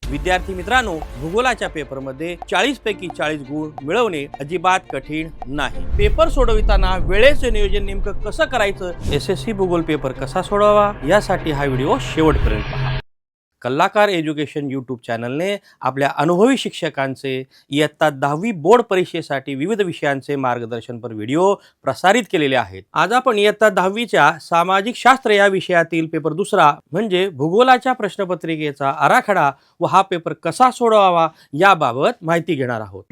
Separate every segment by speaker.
Speaker 1: विद्यार्थी मित्रांनो, भूगोलाच्या पेपरमध्ये 40 पैकी 40 गुण मिळवणे अजिबात कठीण नाही। पेपर सोडविताना वेळेचे नियोजन नेमकं कसं करायचं, SSC भूगोल पेपर कसा सोडवावा यासाठी हा व्हिडिओ शेवटपर्यंत पहा। कलाकार एज्युकेशन यूट्यूब चॅनलने आपल्या अनुभवी शिक्षकांचे इयत्ता 10वी बोर्ड परीक्षेसाठी विविध विषयांचे मार्गदर्शनपर व्हिडिओ प्रसारित केलेले आहेत। आज आपण इयत्ता 10वीच्या सामाजिक शास्त्र या विषयातील पेपर दुसरा म्हणजे भूगोलाच्या प्रश्नपत्रिकेचा आराखडा व हा पेपर कसा सोडवावा याबाबत माहिती घेणार आहोत।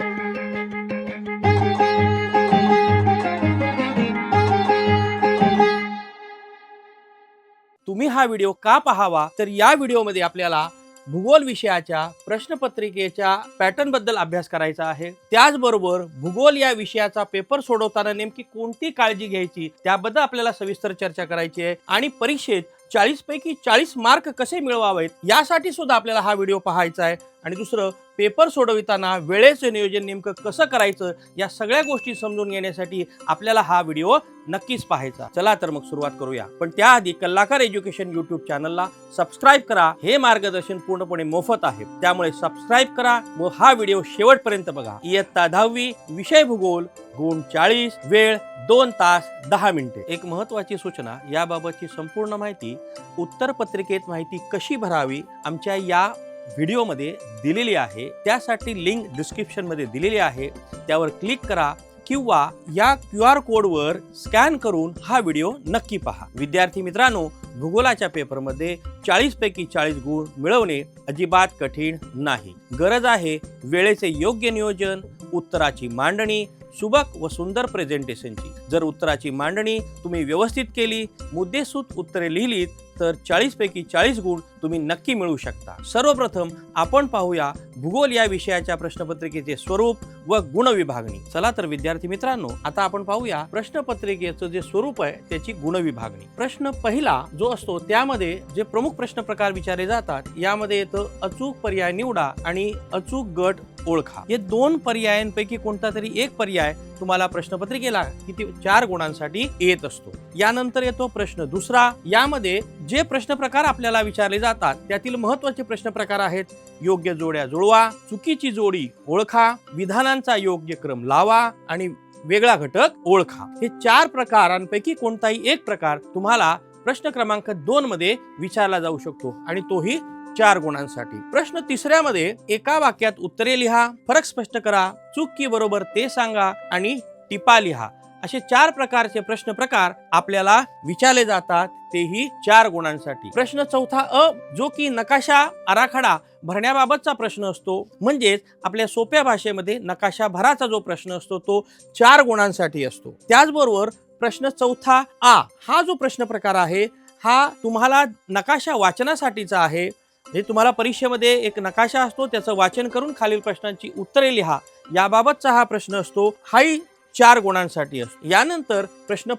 Speaker 1: तुम्ही हा व्हिडिओ का पाहावा, तर या व्हिडिओमध्ये आपल्याला भूगोल विषयाच्या प्रश्नपत्रिकेच्या पॅटर्न बद्दल अभ्यास करायचा आहे। त्याचबरोबर भूगोल या विषयाचा पेपर सोडवताना नेमकी कोणती काळजी घ्यायची त्याबद्दल आपल्याला सविस्तर चर्चा करायची आहे आणि परीक्षेत 40 पैकी 40 मार्क कसे मिळवावेत यासाठी सुद्धा आपल्याला हा व्हिडिओ पाहायचा आहे। आणि दुसरं, पेपर सोडविताना वेळेचे नियोजन नेमकं कसं करायचं या सगळ्या गोष्टी समजून घेण्यासाठी आपल्याला हा व्हिडिओ नक्कीच पाहायचा। चला तर मग सुरुवात करूया। पण त्याआधी कलाकार एज्युकेशन यूट्यूब चॅनलला सबस्क्राईब करा। हे मार्गदर्शन पूर्णपणे मोफत आहे, त्यामुळे सबस्क्राईब करा व हा व्हिडिओ शेवटपर्यंत बघा। इयत्ता 10वी विषय भूगोल, गुण 40, वेळ 2 तास 10 मिनिटे। एक महत्त्वाची सूचना, याबाबतची संपूर्ण माहिती, उत्तर पत्रिकेत माहिती कशी भरावी आमच्या या व्हिडिओमध्ये दिलेली आहे। त्यासाठी लिंक डिस्क्रिप्शन मध्ये दिलेली आहे, त्यावर क्लिक करा किंवा या QR कोडवर स्कॅन करून हा व्हिडिओ नक्की पहा। विद्यार्थी मित्रांनो, भूगोलाच्या पेपरमध्ये 40 पैकी 40 गुण मिळवणे अजिबात कठीण नाही। गरज आहे वेळेचे योग्य नियोजन, उत्तराची मांडणी, सुबक व सुंदर प्रेझेंटेशनची। जर उत्तराची मांडणी तुम्ही व्यवस्थित केली, मुद्देसूद उत्तरे लिहिलीत तर 40 पैकी 40 गुण तुम्ही नक्की मिळवू शकता। सर्वप्रथम आपण पाहूया भूगोल या विषयाच्या प्रश्नपत्रिकेचे स्वरूप व गुण विभागणी। चला तर विद्यार्थी मित्रांनो, आता आपण पाहूया प्रश्नपत्रिकेचं जे स्वरूप आहे त्याची गुण विभागणी। प्रश्न पहिला जो असतो त्यामध्ये जे प्रमुख प्रश्न प्रकार विचारले जातात, यामध्ये येतं अचूक पर्याय निवडा आणि अचूक गट ओळखा। हे 2 पर्यायांपैकी कोणता तरी एक पर्याय तुम्हाला प्रश्नपत्रिकेला किती 4 गुणांसाठी येत असतो। यानंतर येतो प्रश्न दुसरा। यामध्ये जे प्रश्न प्रकार आपल्याला विचारले जातात त्यातील महत्त्वाचे प्रश्न प्रकार आहेत: योग्य जोड्या जुळवा, चुकीची जोडी ओळखा, विधानांचा योग्य क्रम लावा आणि वेगळा घटक ओळखा। हे 4 प्रकारांपैकी कोणताही एक प्रकार तुम्हाला प्रश्न क्रमांक 2 मध्ये विचारला जाऊ शकतो आणि तोही 4 गुणांसाठी। प्रश्न तिसऱ्यामध्ये एका वाक्यात उत्तरे लिहा, फरक स्पष्ट करा, चूक की बरोबर ते सांगा आणि टिपा लिहा। असे 4 प्रकारचे प्रश्न प्रकार आपल्याला विचारले जातात, तेही 4 गुणांसाठी। प्रश्न चौथा अ, जो की नकाशा आराखडा भरण्याबाबतचा प्रश्न असतो, म्हणजेच आपल्या सोप्या भाषेमध्ये नकाशा भराचा जो प्रश्न असतो तो 4 गुणांसाठी असतो। त्याचबरोबर प्रश्न चौथा आ हा जो प्रश्न प्रकार आहे हा तुम्हाला नकाशा वाचनासाठीचा आहे। हे तुम्हाला परीक्षेमध्ये एक नकाशा असतो, त्याचं वाचन करून खालील प्रश्नांची उत्तरे लिहा याबाबतचा हा प्रश्न असतो, हाही 4 गुणांसाठी असतो। यानंतर प्रश्न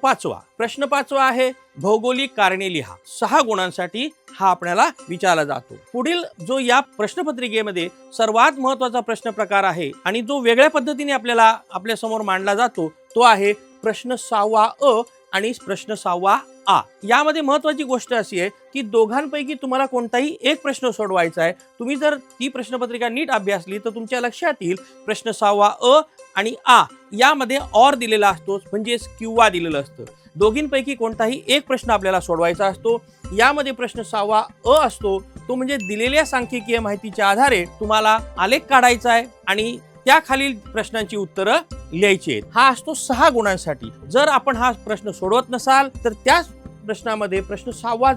Speaker 1: पाचवा आहे भौगोलिक कारणे लिहा, 6 गुणांसाठी हा आपल्याला विचारला जातो। पुढील जो या प्रश्नपत्रिकेमध्ये सर्वात महत्त्वाचा प्रश्न प्रकार आहे आणि जो वेगळ्या पद्धतीने आपल्याला आपल्या समोर मांडला जातो तो आहे प्रश्न 6वा अ आणि प्रश्न 6वा आ। यामध्ये महत्त्वाची गोष्ट अशी आहे की दोघांपैकी तुम्हाला कोणताही एक प्रश्न सोडवायचा आहे। तुम्ही जर ती प्रश्नपत्रिका नीट अभ्यासली तर तुमच्या लक्षात येईल प्रश्न 6वा अ आणि आ यामध्ये ऑर दिलेला असतो, म्हणजेच किंवा दिलेलं असतं। दोघींपैकी कोणताही एक प्रश्न आपल्याला सोडवायचा असतो। यामध्ये प्रश्न 6वा अ असतो, तो म्हणजे दिलेल्या सांख्यिकीय माहितीच्या आधारे तुम्हाला आलेख काढायचा आहे आणि त्या खालील प्रश्नांची उत्तरं लिहायची आहेत। हा असतो 6 गुणांसाठी। जर आपण हा प्रश्न सोडवत नसाल तर त्याच प्रश्नामध्ये प्रश्न 6वा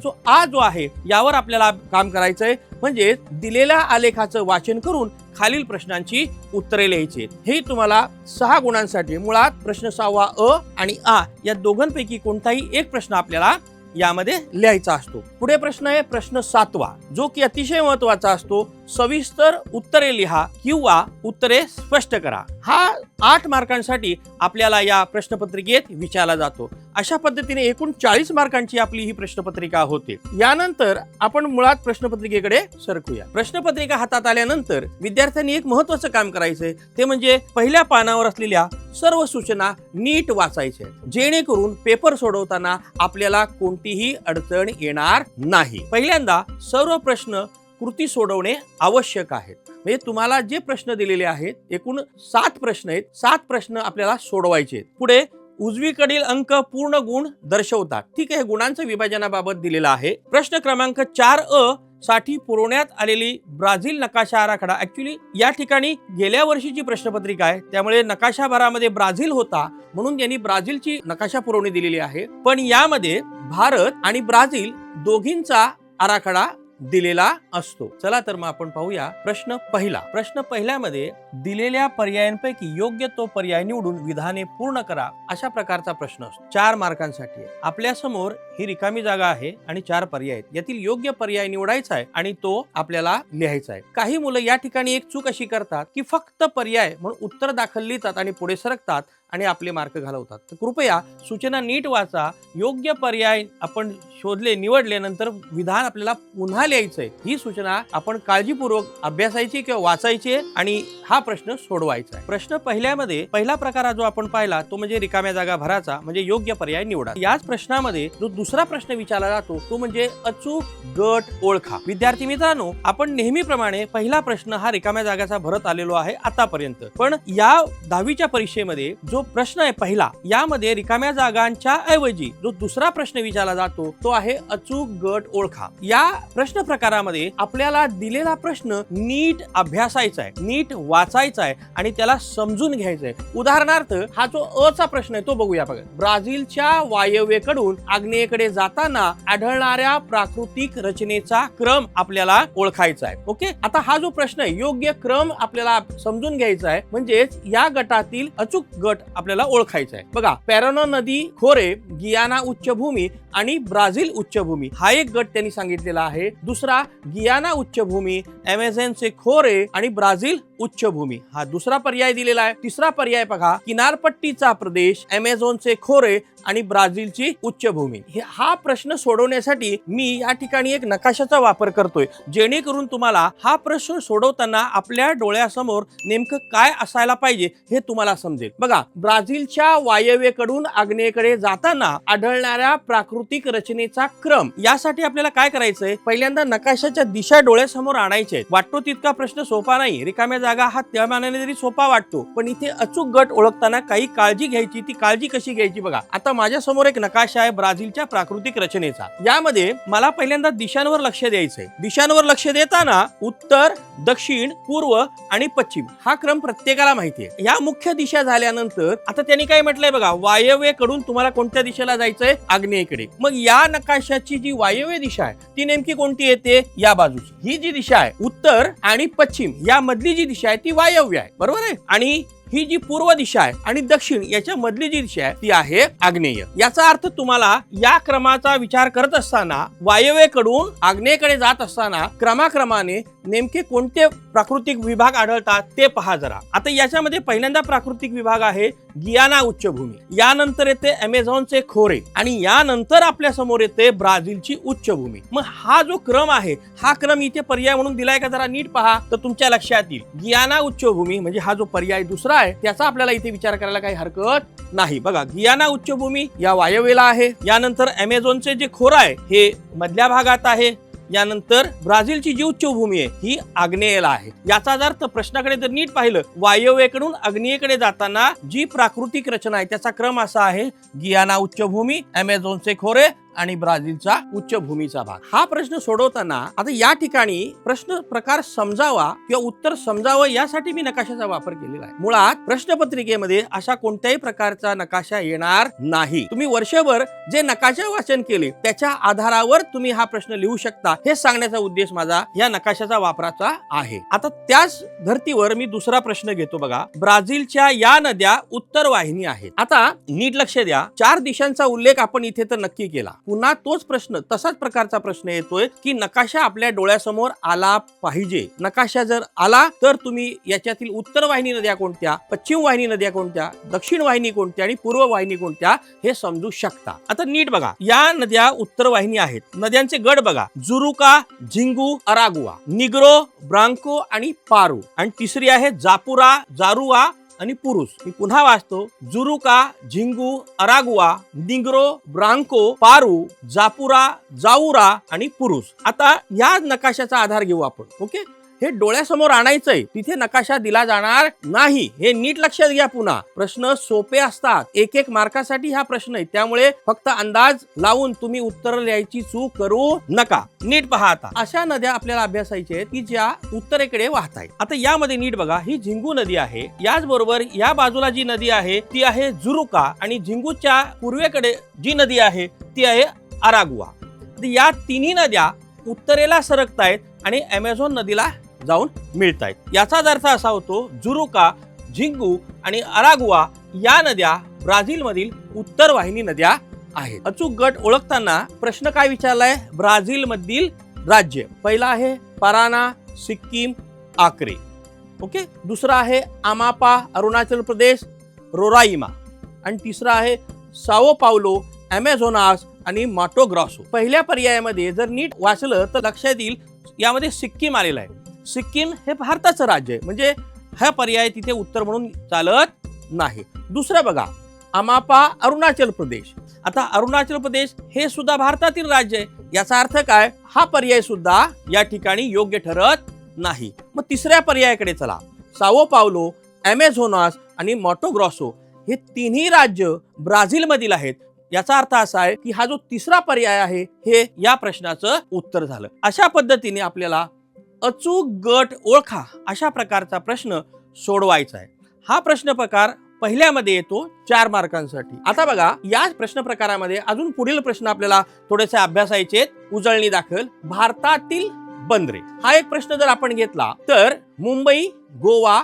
Speaker 1: जो आहे यावर आपल्याला काम करायचं आहे, म्हणजे दिलेल्या आलेखाचं वाचन करून खालील प्रश्नांची उत्तरे लिहायची आहेत। हे तुम्हाला 6 गुणांसाठी। मुळात प्रश्न 6वा अ आणि आ या दोघांपैकी कोणताही एक प्रश्न आपल्याला यामध्ये लिहायचा असतो। पुढे प्रश्न आहे प्रश्न 7वा, जो की अतिशय महत्त्वाचा असतो, सविस्तर उत्तरे लिहा किंवा उत्तरे स्पष्ट करा। हा 8 मार्कांसाठी आपल्याला या प्रश्नपत्रिकेत विचारला जातो। अशा पद्धतीने एकूण 40 मार्कांची आपली ही प्रश्नपत्रिका होते। यानंतर आपण मुळात प्रश्नपत्रिकेकडे सरकूया। प्रश्नपत्रिका हातात आल्यानंतर विद्यार्थ्यांनी एक महत्त्वाचं काम करायचंय, ते म्हणजे पहिल्या पानावर असलेल्या सर्व सूचना नीट वाचायच्या, जेणेकरून पेपर सोडवताना आपल्याला कोणतीही अडचण येणार नाही। पहिल्यांदा सर्व प्रश्न कृती सोडवणे आवश्यक आहे. म्हणजे तुम्हाला जे प्रश्न दिलेले आहेत, एकूण 7 प्रश्न आहेत, 7 प्रश्न आपल्याला सोडवायचे आहेत. पुढे उजवीकडील अंक पूर्ण गुण दर्शवतात. ठीक आहे, गुणांचं विभाजनाबाबत दिलेला आहे. प्रश्न क्रमांक 4 साठी पुरवण्यात आलेली ब्राझील नकाशा आराखडा. ऍक्च्युली या ठिकाणी गेल्या वर्षीची प्रश्नपत्रिका आहे, त्यामुळे नकाशाभरामध्ये ब्राझील होता म्हणून त्यांनी ब्राझीलची नकाशा पुरवणी दिलेली आहे. पण यामध्ये भारत आणि ब्राझील दोघींचा आराखडा दिलेला असतो. चला तर मग आपण पाहूया प्रश्न पहिला. प्रश्न पहिल्यामध्ये दिलेल्या पर्यायांपैकी योग्य तो पर्याय निवडून विधाने पूर्ण करा, अशा प्रकारचा प्रश्न असतो. 4 मार्कांसाठी. आपल्या समोर ही रिकामी जागा आहे आणि 4 पर्याय आहेत. यातील योग्य पर्याय निवडायचा आहे आणि तो आपल्याला लिहायचा आहे. काही मुलं या ठिकाणी एक चूक अशी करतात की फक्त पर्याय म्हणून उत्तर दाखल लिहितात आणि पुढे सरकतात आणि आपले मार्क घालवतात. तर कृपया सूचना नीट वाचा. योग्य पर्याय आपण शोधले, निवडले, नंतर विधान आपल्याला पुन्हा लिहायचंय. ही सूचना आपण काळजीपूर्वक अभ्यासायची किंवा वाचायची आणि हा प्रश्न सोडवायचा आहे. प्रश्न पहिल्यामध्ये पहिला प्रकार जो आपण पाहिला तो म्हणजे रिकाम्या जागा भराचा, म्हणजे योग्य पर्याय निवडा. याच प्रश्नामध्ये जो दुसरा प्रश्न विचारला जातो तो म्हणजे अचूक गट ओळखा. विद्यार्थी मित्रांनो, आपण नेहमीप्रमाणे पहिला प्रश्न हा रिकाम्या जागाचा भरत आलेलो आहे आतापर्यंत. पण या 10वीच्या परीक्षेमध्ये जो प्रश्न आहे पहिला, यामध्ये रिकाम्या जागांच्या ऐवजी जो दुसरा प्रश्न विचारला जातो तो आहे अचूक गट ओळखा. या प्रश्न प्रकारामध्ये आपल्याला दिलेला प्रश्न नीट अभ्यासायचा आहे, नीट वाचायचा आहे आणि त्याला समजून घ्यायचा आहे. उदाहरणार्थ हा जो अ चा प्रश्न आहे तो बघूया. बघा, ब्राझीलच्या वायव्येकडून आग्नेयेकडे जाताना आढळणाऱ्या प्राकृतिक रचनेचा क्रम आपल्याला ओळखायचा आहे. ओके, आता हा जो प्रश्न आहे योग्य क्रम आपल्याला समजून घ्यायचा आहे, म्हणजेच या गटातील अचूक गट आपल्याला ओळखायचा आहे. बघा, पॅरानो नदी खोरे, गियाना उच्चभूमी आणि ब्राझील उच्चभूमी हा एक गट त्यांनी सांगितलेला आहे. दुसरा गियाना उच्चभूमी, अमेझॉनचे खोरे आणि ब्राझील उच्चभूमी हा दुसरा पर्याय दिलेला आहे. तिसरा पर्याय बघा, किनारपट्टीचा प्रदेश, अमेझॉनचे खोरे आणि ब्राझीलची उच्चभूमी. हा प्रश्न सोडवण्यासाठी मी या ठिकाणी एक नकाशाचा वापर करतोय, जेणेकरून तुम्हाला हा प्रश्न सोडवताना आपल्या डोळ्यासमोर नेमकं काय असायला पाहिजे हे तुम्हाला समजेल. बघा, ब्राझीलच्या वायव्येकडून आग्नेयेकडे जाताना आढळणाऱ्या प्राकृतिक रचनेचा क्रम, यासाठी आपल्याला काय करायचंय, पहिल्यांदा नकाशाच्या दिशा डोळ्यासमोर आणायचे. वाटतो तितका प्रश्न सोपा नाही. रिकाम्या जागा हा त्या मानाने जरी सोपा वाटतो, पण इथे अचूक गट ओळखताना काही काळजी घ्यायची. ती काळजी कशी घ्यायची बघा. आता माझ्या समोर एक नकाशा आहे ब्राझीलच्या प्राकृतिक रचनेचा. यामध्ये मला पहिल्यांदा दिशांवर लक्ष द्यायचंय. दिशांवर लक्ष देताना उत्तर, दक्षिण, पूर्व आणि पश्चिम हा क्रम प्रत्येकाला माहिती आहे. या मुख्य दिशा झाल्यानंतर आता त्यांनी काय म्हटलंय बघा, वायव्येकडून तुम्हाला कोणत्या दिशेला जायचंय, आग्नेयेकडे. मग या नकाशाची जी वायव्य दिशा आहे ती नेमकी कोणती येते, या बाजूची. ही जी दिशा आहे उत्तर आणि पश्चिम या मधली जी दिशा आहे ती वायव्य आहे, बरोबर आहे. आणि ही जी पूर्व दिशा आहे आणि दक्षिण याच्या मधली जी दिशा आहे ती आहे आग्नेय. याचा अर्थ तुम्हाला या क्रमाचा विचार करत असताना वायव्येकडून आग्नेयेकडे जात असताना क्रमाक्रमाने नेमके कोणते प्राकृतिक विभाग आढळतात ते पहा जरा. आता याच्यामध्ये पहिल्यांदा प्राकृतिक विभाग आहे गियाना उच्चभूमी, यानंतर येते अमेझॉनचे खोरे आणि यानंतर आपल्या समोर येते ब्राझीलची उच्चभूमी. मग हा जो क्रम आहे हा क्रम इथे पर्याय म्हणून दिलाय का, जरा नीट पहा तर तुमच्या लक्षात येईल. गियाना उच्चभूमी म्हणजे हा जो पर्याय दुसरा आहे त्याचा आपल्याला इथे विचार करायला काही हरकत नाही. बघा, गियाना उच्चभूमी या वायव्येला आहे, यानंतर अमेझॉनचे जे खोरा आहे हे मधल्या भागात आहे, यानंतर ब्राझीलची जी उच्चभूमी आहे ही आग्नेयेला आहे. याचा अर्थ प्रश्नाकडे जर नीट पाहिलं, वायव्येकडून आग्नेयेकडे जाताना जी प्राकृतिक रचना आहे त्याचा क्रम असा आहे गियाना उच्चभूमी, अमेझॉनचे खोरे आणि ब्राझीलचा उच्चभूमीचा भाग. हा प्रश्न सोडवताना आता या ठिकाणी प्रश्न प्रकार समजावा किंवा उत्तर समजावं यासाठी मी नकाशाचा वापर केलेला आहे. मुळात प्रश्नपत्रिकेमध्ये अशा कोणत्याही प्रकारचा नकाशा येणार नाही. तुम्ही वर्षभर जे नकाशा वाचन केले त्याच्या आधारावर तुम्ही हा प्रश्न लिहू शकता, हे सांगण्याचा उद्देश माझा या नकाशाचा वापराचा आहे. आता त्याच धर्तीवर मी दुसरा प्रश्न घेतो. बघा, ब्राझीलच्या या नद्या उत्तर वाहिनी आहेत. आता नीट लक्ष द्या, 4 दिशांचा उल्लेख आपण इथे तर नक्की केला. पुन्हा तोच प्रश्न, तसाच प्रकारचा प्रश्न येतोय की नकाशा आपल्या डोळ्यासमोर आला पाहिजे. नकाशा जर आला तर तुम्ही याच्यातील उत्तर वाहिनी नद्या कोणत्या, पश्चिम वाहिनी नद्या कोणत्या, दक्षिण वाहिनी कोणत्या आणि पूर्व वाहिनी कोणत्या हे समजू शकता. आता नीट बघा, या नद्या उत्तर वाहिनी आहेत. नद्यांचे गट बघा, जुरुका, झिंगू, अरागुआ, निग्रो, ब्रांको आणि पारू. आणि तिसरी आहे जापुरा, जारुआ आणि पुरुष. मी पुन्हा वाचतो. जुरुका, झिंगू, अरागुआ, निग्रो, ब्रांको, पारू, जापुरा, जाऊरा आणि पुरुष. आता या नकाशाचा आधार घेऊ आपण. ओके, हे डोळ्यासमोर आणायचंय, तिथे नकाशा दिला जाणार नाही. हे नीट लक्षात घ्या. पुन्हा प्रश्न सोपे असतात, एक एक मार्कासाठी हा प्रश्न आहे, त्यामुळे फक्त अंदाज लावून तुम्ही उत्तर लिहायची चूक करू नका. नीट पहा. आता अशा नद्या आपल्याला अभ्यासायच्या आहेत की ज्या उत्तरेकडे वाहत आहेत. आता यामध्ये नीट बघा, ही झिंगू नदी आहे. याचबरोबर या बाजूला जी नदी आहे ती आहे जुरुका, आणि झिंगूच्या पूर्वेकडे जी नदी आहे ती आहे अरागुआ. या तिन्ही नद्या उत्तरेला सरकतायत आणि अमेझॉन नदीला जाऊन मिळतायत. याचाच अर्थ असा होतो, जुरुका, झिंगू आणि अरागुआ या नद्या ब्राझील मधील उत्तर वाहिनी नद्या आहेत. अचूक गट ओळखताना प्रश्न काय विचारलाय? ब्राझील मधील राज्य. पहिला आहे पराना, सिक्कीम, आक्रे. ओके, दुसरा आहे अमापा, अरुणाचल प्रदेश, रोराईमा, आणि तिसरा आहे साओ पावलो, अमेझोनास आणि माटो ग्रॉसो. पहिल्या पर्यायामध्ये जर नीट वाचलं तर लक्षात येईल, यामध्ये सिक्कीम आलेलं आहे. सिक्कीम हे भारताचं राज्य आहे, म्हणजे हा पर्याय तिथे उत्तर म्हणून चालत नाही. दुसरं बघा, अमापा, अरुणाचल प्रदेश. आता अरुणाचल प्रदेश हे सुद्धा भारतातील राज्य आहे. याचा अर्थ काय? हा पर्याय सुद्धा या ठिकाणी योग्य ठरत नाही. मग तिसऱ्या पर्यायाकडे चला. साओ पावलो, अमेझोनास आणि माटो ग्रॉसो हे तिन्ही राज्य ब्राझील मधील आहेत. याचा अर्थ असा आहे की हा जो तिसरा पर्याय आहे हे या प्रश्नाचं उत्तर झालं. अशा पद्धतीने आपल्याला अचूक गट ओळखा अशा प्रकारचा प्रश्न सोडवायचा आहे. हा प्रश्न प्रकार पहिल्यामध्ये येतो 4 मार्कांसाठी. आता बघा, या प्रश्न प्रकारामध्ये अजून पुढील प्रश्न आपल्याला थोडेसे अभ्यासायचे. उजळणी दाखल भारतातील बंदरे हा एक प्रश्न जर आपण घेतला तर मुंबई, गोवा,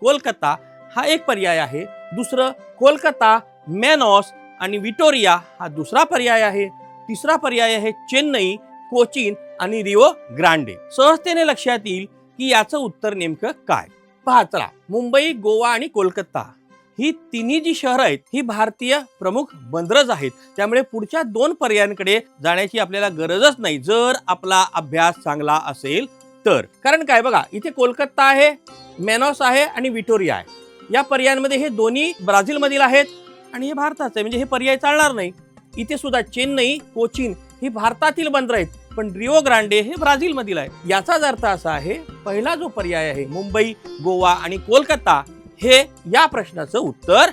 Speaker 1: कोलकाता हा एक पर्याय आहे. दुसरं कोलकाता, मेनॉस आणि विक्टोरिया हा दुसरा पर्याय आहे. तिसरा पर्याय आहे चेन्नई, कोचीन आणि रिओ ग्रांडे. सहजतेने लक्षात येईल की याचं उत्तर नेमकं काय. पहा, चला, मुंबई, गोवा आणि कोलकाता ही तिन्ही जी शहरं आहेत ही भारतीय प्रमुख बंदरच आहेत. त्यामुळे पुढच्या 2 पर्यायांकडे जाण्याची आपल्याला गरजच नाही जर आपला अभ्यास चांगला असेल तर. कारण काय बघा, इथे कोलकाता आहे, मेनॉस आहे आणि विक्टोरिया आहे. या पर्यायांमध्ये हे दोन्ही ब्राझील मधील आहेत आणि हे भारताचं आहे, म्हणजे हे पर्याय चालणार नाही. इथे सुद्धा चेन्नई, कोचीन ही भारतातील बंदर आहेत, पण रिओ ग्रांडे हे ब्राझील मधील आहे. याचाच अर्थ असा आहे, पहिला जो पर्याय आहे मुंबई, गोवा आणि कोलकाता हे या प्रश्नाचं उत्तर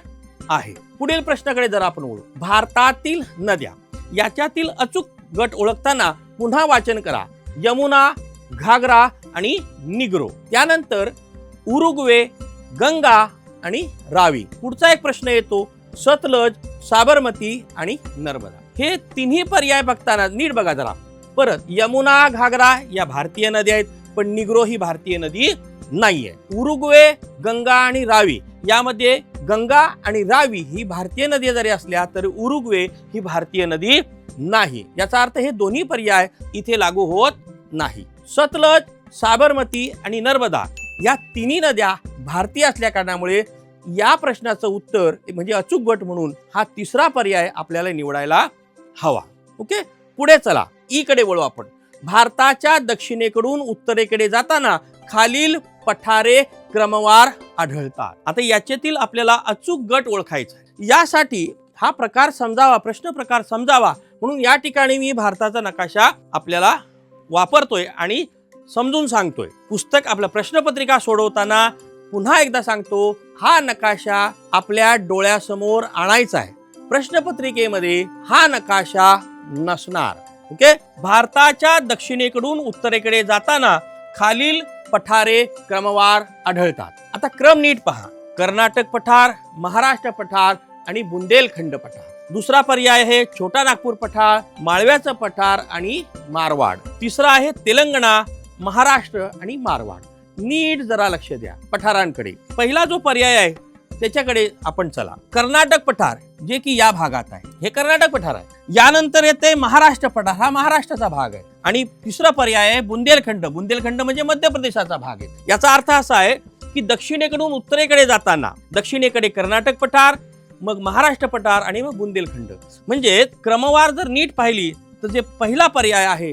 Speaker 1: आहे. पुढील प्रश्नाकडे जर आपण वळू, भारतातील नद्या याच्यातील अचूक गट ओळखताना पुन्हा वाचन करा. यमुना, घागरा आणि निग्रो. त्यानंतर उरुग्वे, गंगा आणि रावी. पुढचा एक प्रश्न येतो सतलज, साबरमती आणि नर्मदा. हे तिन्ही पर्याय बघताना नीट बघा जरा. परत यमुना, घागरा या भारतीय नद्या आहेत, पण निग्रो ही भारतीय नदी नाहीये. उरुग्वे, गंगा आणि रावी यामध्ये गंगा आणि रावी ही भारतीय नदी जरी असल्या तरी उरुग्वे ही भारतीय नदी नाही. याचा अर्थ हे दोन्ही पर्याय इथे लागू होत नाही. सतलज, साबरमती आणि नर्मदा या तिन्ही नद्या भारतीय असल्या कारणामुळे या प्रश्नाचं उत्तर म्हणजे अचूक गट म्हणून हा तिसरा पर्याय आपल्याला निवडायला हवा. ओके, पुढे चला, ई कडे वळू आपण. भारताच्या दक्षिणेकडून उत्तरेकडे जाताना खालील पठारे क्रमवार आढळतात. आता याच्यातील आपल्याला अचूक गट ओळखायचा आहे. यासाठी हा प्रकार समजावा, प्रश्न प्रकार समजावा म्हणून या ठिकाणी मी भारताचा नकाशा आपल्याला वापरतोय आणि समजून सांगतोय. पुस्तक आपल्या प्रश्नपत्रिका सोडवताना पुन्हा एकदा सांगतो, हा नकाशा आपल्या डोळ्यासमोर आणायचा आहे. प्रश्नपत्रिकेमध्ये हा नकाशा नसणार. ओके, भारताच्या दक्षिणेकडून उत्तरेकडे जाताना खालील पठारे क्रमवार आढळतात. आता क्रम नीट पहा. कर्नाटक पठार, महाराष्ट्र पठार आणि बुंदेलखंड पठार. दुसरा पर्याय आहे छोटा नागपूर पठार, माळव्याचं पठार आणि मारवाड. तिसरा आहे तेलंगणा, महाराष्ट्र आणि मारवाड. नीट जरा लक्ष द्या पठारांकडे. पहिला जो पर्याय आहे त्याच्याकडे आपण चला. कर्नाटक पठार जे की या भागात आहे, हे कर्नाटक पठार आहे. यानंतर येते महाराष्ट्र पठार, हा महाराष्ट्राचा भाग आहे. आणि तिसरा पर्याय आहे बुंदेलखंड. बुंदेलखंड म्हणजे मध्य प्रदेशाचा भाग आहे. याचा अर्थ असा आहे की दक्षिणेकडून उत्तरेकडे जाताना दक्षिणेकडे कर्नाटक पठार, मग महाराष्ट्र पठार आणि मग बुंदेलखंड. म्हणजे क्रमवार जर नीट पाहिली तर जे पहिला पर्याय आहे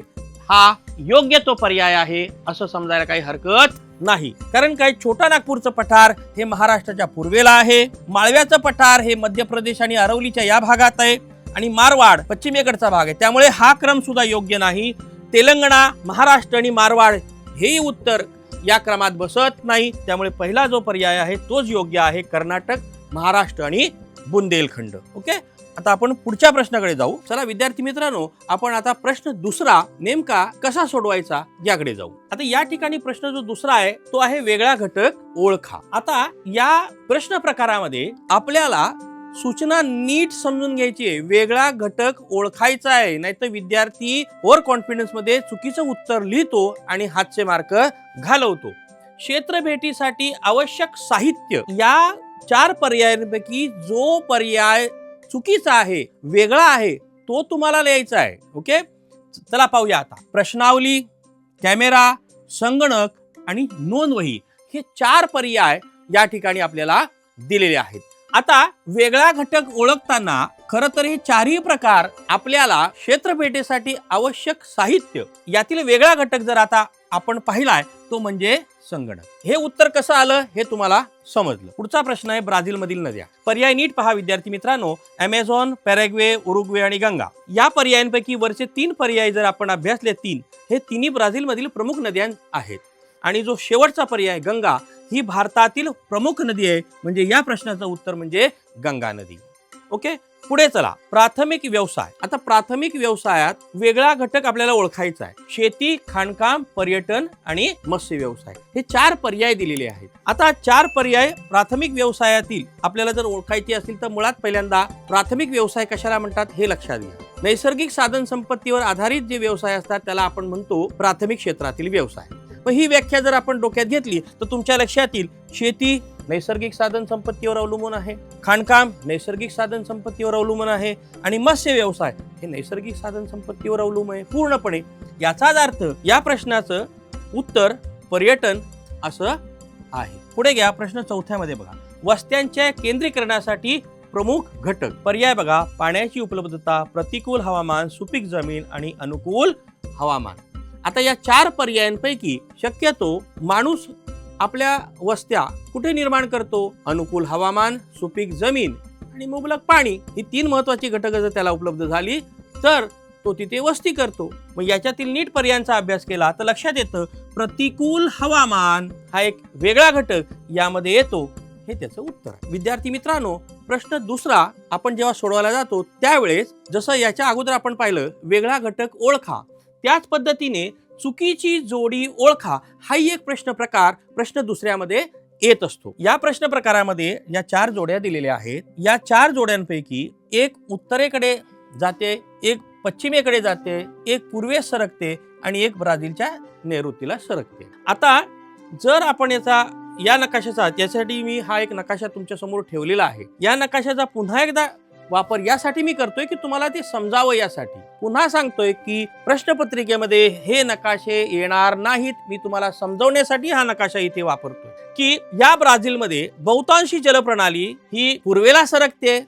Speaker 1: हा योग्य तो पर्याय आहे असं समजायला काही हरकत नाही. कारण काय, छोटा नागपूरचं पठार हे महाराष्ट्राच्या पूर्वेला आहे, माळव्याचं पठार हे मध्य प्रदेश आणि अरवलीच्या या भागात आहे, आणि मारवाड पश्चिमेकडचा भाग आहे. त्यामुळे हा क्रम सुद्धा योग्य नाही. तेलंगणा, महाराष्ट्र आणि मारवाड हेही उत्तर या क्रमात बसत नाही. त्यामुळे पहिला जो पर्याय आहे तोच योग्य आहे, कर्नाटक, महाराष्ट्र आणि बुंदेलखंड. ओके, आता आपण पुढच्या प्रश्नाकडे जाऊ. चला विद्यार्थी मित्रांनो, आपण आता प्रश्न दुसरा नेमका कसा सोडवायचा याकडे जाऊ. आता या ठिकाणी प्रश्न जो दुसरा आहे तो आहे वेगळा घटक ओळखा. आता या प्रश्न प्रकारामध्ये आपल्याला सूचना नीट समजून घ्यायची आहे. वेगळा घटक ओळखायचा आहे, नाहीतर विद्यार्थी ओव्हर कॉन्फिडन्स मध्ये चुकीचं उत्तर लिहितो आणि हातचे मार्क घालवतो. क्षेत्र भेटीसाठी आवश्यक साहित्य, या 4 पर्यायांपैकी जो पर्याय चुकीचा आहे, वेगळा आहे, तो तुम्हाला लिहायचा आहे. ओके, चला पाहूया. आता प्रश्नावली, कॅमेरा, संगणक आणि नोंदवही हे 4 पर्याय या ठिकाणी आपल्याला दिलेले आहेत. आता वेगळा घटक ओळखताना खरं तर हे 4ही प्रकार आपल्याला क्षेत्रपेठेसाठी आवश्यक साहित्य यातील वेगळा घटक जर आता आपण पाहिलाय तो म्हणजे संगणक. हे उत्तर कसं आलं हे तुम्हाला समजलं. पुढचा प्रश्न आहे ब्राझील मधील नद्या. पर्याय नीट पहा विद्यार्थी मित्रांनो. अमेझॉन, पॅराग्वे, उरुग्वे आणि गंगा या पर्यायांपैकी वरचे 3 पर्याय जर आपण अभ्यासले, हे तिन्ही ब्राझील मधील प्रमुख नद्या आहेत. आणि जो शेवटचा पर्याय गंगा ही भारतातील प्रमुख नदी आहे. म्हणजे या प्रश्नाचं उत्तर म्हणजे गंगा नदी. ओके, पुढे चला. प्राथमिक व्यवसाय. आता प्राथमिक व्यवसायात वेगळा घटक आपल्याला ओळखायचा आहे. शेती, खाणकाम, पर्यटन आणि मत्स्य व्यवसाय हे 4 पर्याय दिलेले आहेत. आता 4 पर्याय प्राथमिक व्यवसायातील आपल्याला जर ओळखायचे असतील तर मुळात पहिल्यांदा प्राथमिक व्यवसाय कशाला म्हणतात हे लक्षात घ्या. नैसर्गिक साधन संपत्तीवर आधारित जे व्यवसाय असतात त्याला आपण म्हणतो प्राथमिक क्षेत्रातील व्यवसाय. मग ही व्याख्या जर आपण डोक्यात घेतली तर तुमच्या लक्षात येईल शेती नैसर्गिक साधन संपत्तीवर अवलंबून आहे, खाणकाम नैसर्गिक साधन संपत्तीवर अवलंबून आहे आणि मत्स्य व्यवसाय हे नैसर्गिक साधन संपत्तीवर अवलंबून आहे पूर्णपणे. याचाच अर्थ या प्रश्नाचं उत्तर पर्यटन असं आहे. पुढे घ्या प्रश्न 4थ्यामध्ये बघा. वस्त्यांच्या केंद्रीकरणासाठी प्रमुख घटक. पर्याय बघा. पाण्याची उपलब्धता, प्रतिकूल हवामान, सुपीक जमीन आणि अनुकूल हवामान. आता या 4 पर्यायांपैकी शक्यतो माणूस आपल्या वस्त्या कुठे निर्माण करतो? अनुकूल हवामान, सुपीक जमीन आणि मुबलक पाणी ही 3 महत्वाची घटक जर त्याला उपलब्ध झाली तर तो तिथे वस्ती करतो. मग याच्यातील नीट पर्यायांचा अभ्यास केला तर लक्षात येतं प्रतिकूल हवामान हा एक वेगळा घटक यामध्ये येतो. हे त्याचं उत्तर आहे. विद्यार्थी मित्रांनो, प्रश्न दुसरा आपण जेव्हा सोडवायला जातो त्यावेळेस जसं याच्या अगोदर आपण पाहिलं वेगळा घटक ओळखा, त्याच पद्धतीने चुकीची जोडी ओळखा हाही एक प्रश्न प्रकार प्रश्न दुसऱ्यामध्ये येत असतो. या प्रश्न प्रकारामध्ये या 4 जोड्या दिलेल्या आहेत. या 4 जोड्यांपैकी एक उत्तरेकडे जाते, एक पश्चिमेकडे जाते, एक पूर्वेस सरकते आणि एक ब्राझीलच्या नैऋत्येला सरकते. आता जर आपण या नकाशाचा, त्यासाठी मी हा एक नकाशा तुमच्या समोर ठेवलेला आहे. या नकाशाचा पुन्हा एकदा वापर यासाठी मी करतोय की तुम्हाला ते समजावं. यासाठी पुन्हा सांगतोय की प्रश्नपत्रिकेमध्ये हे नकाशे येणार नाहीत. मी तुम्हाला समजवण्यासाठी हा नकाशा इथे वापरतोय की या ब्राझीलमध्ये बहुतांशी जलप्रणाली ही पूर्वेला सरकते,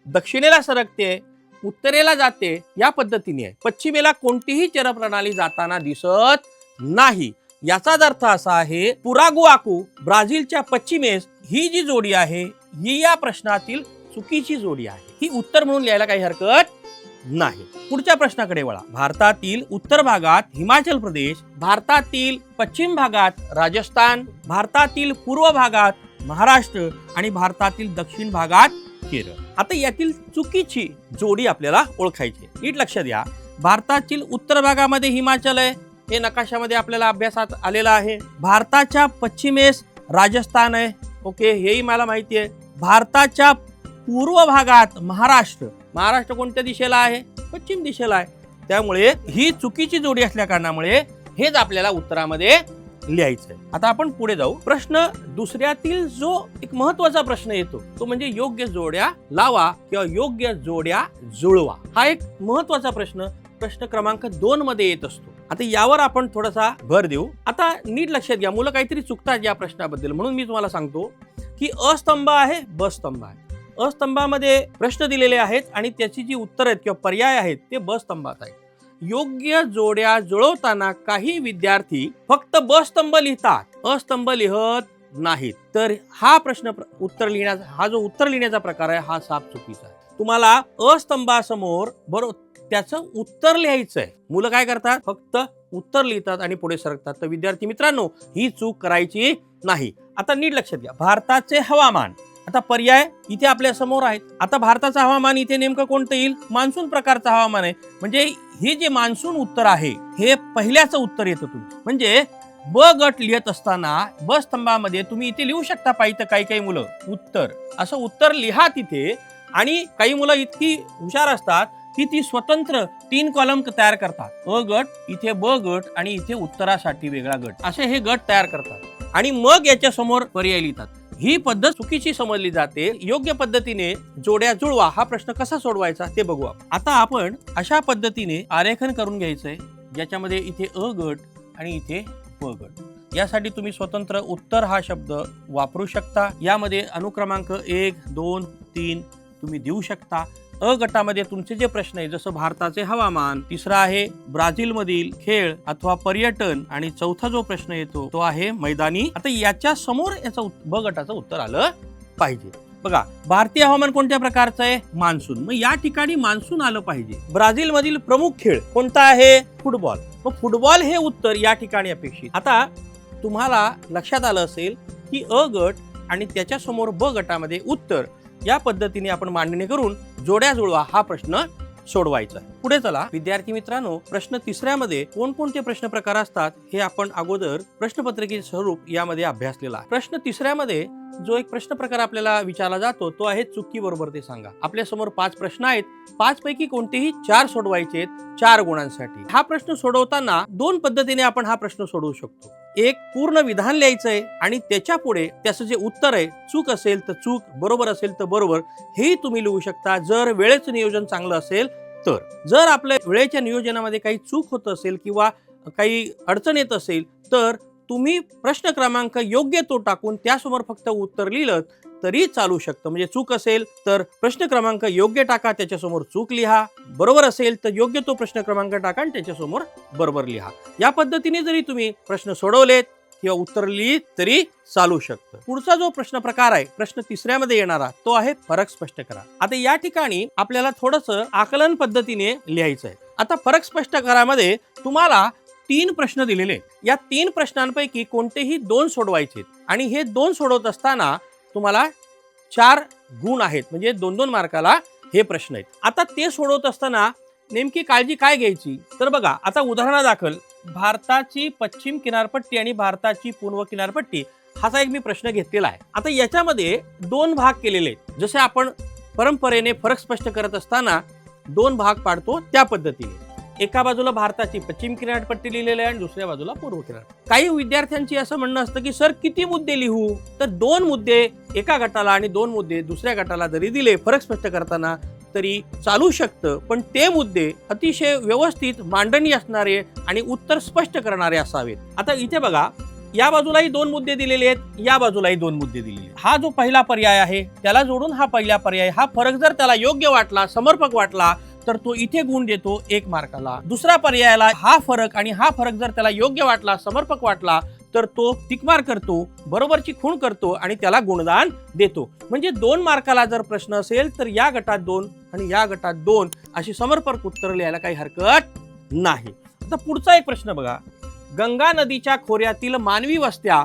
Speaker 1: दक्षिणेला सरकते, उत्तरेला जाते या पद्धतीने आहे. पश्चिमेला कोणतीही जलप्रणाली जाताना दिसत नाही. याचाच अर्थ असा आहे पुरागुआकू ब्राझीलच्या पश्चिमेस ही जी जोडी आहे ही या प्रश्नातील चुकीची जोडी आहे. ही उत्तर म्हणून लिहायला काही हरकत नाही. पुढच्या प्रश्नाकडे वळा. भारतातील उत्तर भागात हिमाचल प्रदेश, भारतातील पश्चिम भागात राजस्थान, भारतातील पूर्व भागात महाराष्ट्र आणि भारतातील दक्षिण भागात केरळ. आता यातील चुकीची जोडी आपल्याला ओळखायची. नीट लक्षात घ्या. भारतातील उत्तर भागामध्ये हिमाचल आहे, हे नकाशामध्ये आपल्याला अभ्यासात आलेलं आहे. भारताच्या पश्चिमेस राजस्थान आहे, ओके, हेही मला माहिती आहे. भारताच्या पूर्व भागात महाराष्ट्र, महाराष्ट्र कोणत्या दिशेला आहे? पश्चिम दिशेला आहे. त्यामुळे ही चुकीची जोडी असल्या कारणामुळे हेच आपल्याला उत्तरामध्ये लिहायचं आहे. आता आपण पुढे जाऊ. प्रश्न दुसऱ्यातील जो एक महत्वाचा प्रश्न येतो तो म्हणजे योग्य जोड्या लावा किंवा योग्य जोड्या जुळवा. हा एक महत्वाचा प्रश्न प्रश्न क्रमांक 2 मध्ये येत असतो. आता यावर आपण थोडासा भर देऊ. आता नीट लक्षात घ्या, मुलं काहीतरी चुकतात या प्रश्नाबद्दल, म्हणून मी तुम्हाला सांगतो की अ स्तंभ आहे, ब स्तंभ आहे. अ स्तंभामध्ये प्रश्न दिलेले आहेत आणि त्याची जी उत्तर आहेत किंवा पर्याय आहेत ते ब स्तंभात आहेत. योग्य जोड्या जुळवताना काही विद्यार्थी फक्त ब स्तंभ लिहितात, अस्तंभ लिहत नाहीत. तर हा प्रश्न उत्तर लिहिण्याचा हा जो उत्तर लिहिण्याचा प्रकार आहे हा साफ चुकीचा आहे. तुम्हाला अस्तंभासमोर बरोबर त्याचं उत्तर लिहायचं आहे. मुलं काय करतात, फक्त उत्तर लिहितात आणि पुढे सरकतात. तर विद्यार्थी मित्रांनो, ही चूक करायची नाही. आता नीट लक्षात घ्या, भारताचे हवामान. आता पर्याय इथे आपल्या समोर आहेत. आता भारताचं हवामान इथे नेमकं कोणतं येईल, मान्सून प्रकारचं हवामान आहे. म्हणजे हे जे मान्सून उत्तर आहे हे पहिल्याचं उत्तर येतं तुम्ही. म्हणजे ब गट लिहित असताना ब स्तंभामध्ये तुम्ही इथे लिहू शकता पाहिजे काही मुलं उत्तर असं उत्तर लिहा तिथे. आणि काही मुलं इतकी हुशार असतात की ती स्वतंत्र 3 कॉलम तयार करतात. अ गट, इथे ब गट आणि इथे उत्तरासाठी वेगळा गट, असे हे गट तयार करतात आणि मग याच्या समोर पर्याय लिहितात. ही पद्धत चुकीची समजली जाते. योग्य पद्धतीने जोड्या जुळवा हा प्रश्न कसा सोडवायचा ते बघू. आता आपण अशा पद्धतीने आरेखन करून घ्यायचंय ज्याच्यामध्ये इथे अ गट आणि इथे ब गट. यासाठी तुम्ही स्वतंत्र उत्तर हा शब्द वापरू शकता. यामध्ये अनुक्रमांक 1, 2, 3 तुम्ही देऊ शकता. अ गटामध्ये तुमचे जे प्रश्न आहे जसं भारताचे हवामान, तिसरा आहे ब्राझील मधील खेळ अथवा पर्यटन आणि चौथा जो प्रश्न येतो तो आहे मैदानी. आता याच्या समोर याचं ब गटाचं उत्तर आलं पाहिजे. बघा, भारतीय हवामान कोणत्या प्रकारचं आहे, मान्सून. मग या ठिकाणी मान्सून आलं पाहिजे. ब्राझील मधील प्रमुख खेळ कोणता आहे, फुटबॉल. मग फुटबॉल हे उत्तर या ठिकाणी अपेक्षित. आता तुम्हाला लक्षात आलं असेल की अ गट आणि त्याच्या समोर ब गटामध्ये उत्तर या पद्धतीने आपण मांडणी करून जोड्या जुळवा हा प्रश्न सोडवायचा. पुढे चला विद्यार्थी मित्रांनो, प्रश्न तिसऱ्यामध्ये कोणकोणते प्रश्न प्रकार असतात हे आपण अगोदर प्रश्नपत्रिकेचे स्वरूप यामध्ये अभ्यासलेला आहे. प्रश्न तिसऱ्यामध्ये जो एक प्रश्न प्रकार आपल्याला विचारला जातो तो आहे चुकी बरोबर ते सांगा. आपल्या समोर 5 प्रश्न आहेत. 5 पैकी कोणतेही 4 सोडवायचे 4 गुणांसाठी. हा प्रश्न सोडवताना 2 पद्धतीने आपण हा प्रश्न सोडवू शकतो. एक पूर्ण विधान लिहायचंय आणि त्याच्या पुढे त्याचं जे उत्तर आहे, चूक असेल तर चूक, बरोबर असेल तर बरोबर, हेही तुम्ही लिहू शकता जर वेळेचं नियोजन चांगलं असेल तर. जर आपल्या वेळेच्या नियोजनामध्ये काही चूक होत असेल किंवा काही अडचण येत असेल तर तुम्ही प्रश्न क्रमांक योग्य तो टाकून त्यासमोर फक्त उत्तर लिहिलं तरी चालू शकतं. म्हणजे चूक असेल तर प्रश्न क्रमांक योग्य टाका, त्याच्यासमोर चूक लिहा. बरोबर असेल तर योग्य तो प्रश्न क्रमांक टाका आणि त्याच्यासमोर बरोबर लिहा. या पद्धतीने जरी तुम्ही प्रश्न सोडवलेत किंवा उत्तर लिहित तरी चालू शकतं. पुढचा जो प्रश्न प्रकार आहे प्रश्न तिसऱ्यामध्ये येणारा तो आहे फरक स्पष्ट करा. आता या ठिकाणी आपल्याला थोडंसं आकलन पद्धतीने लिहायचं आहे. आता फरक स्पष्ट करामध्ये तुम्हाला 3 प्रश्न दिलेले. या 3 प्रश्नांपैकी कोणतेही 2 सोडवायचे आणि हे 2 सोडवत असताना तुम्हाला 4 गुण आहेत. म्हणजे 2-2 मार्काला हे प्रश्न आहेत. आता ते सोडवत असताना नेमकी काळजी काय घ्यायची तर बघा, आता उदाहरणादाखल भारताची पश्चिम किनारपट्टी आणि भारताची पूर्व किनारपट्टी हाचा एक मी प्रश्न घेतलेला आहे. आता याच्यामध्ये 2 भाग केलेले आहेत. जसे आपण परंपरेने फरक स्पष्ट करत असताना 2 भाग पाडतो त्या पद्धतीने. एका बाजूला भारताची पश्चिम किनारपट्टी लिहिलेली आहे आणि दुसऱ्या बाजूला पूर्व किनारपट्टी. काही विद्यार्थ्यांची असं म्हणणं असतं की सर किती मुद्दे लिहू, तर 2 मुद्दे एका गटाला आणि 2 मुद्दे दुसऱ्या गटाला जरी दिले फरक स्पष्ट करताना तरी चालू शकतं. पण ते मुद्दे अतिशय व्यवस्थित मांडणी असणारे आणि उत्तर स्पष्ट करणारे असावेत. आता इथे बघा, या बाजूलाही 2 मुद्दे दिलेले आहेत, या बाजूलाही 2 मुद्दे दिलेले. हा जो पहिला पर्याय आहे त्याला जोडून हा पहिला पर्याय, हा फरक जर त्याला योग्य वाटला, समर्पक वाटला तर तो इथे गुण देतो 1 मार्काला. दुसरा पर्यायाला हा फरक आणि हा फरक जर त्याला योग्य वाटला, समर्पक वाटला तर तो टिक मार्क करतो, बरोबरची खूण करतो आणि त्याला गुणदान देतो. म्हणजे 2 मार्काला जर प्रश्न असेल तर या गटात 2 आणि या गटात 2 अशी समर्पक उत्तर लिहायला काही हरकत नाही. आता पुढचा एक प्रश्न बघा, गंगा नदीच्या खोऱ्यातील मानवी वस्त्या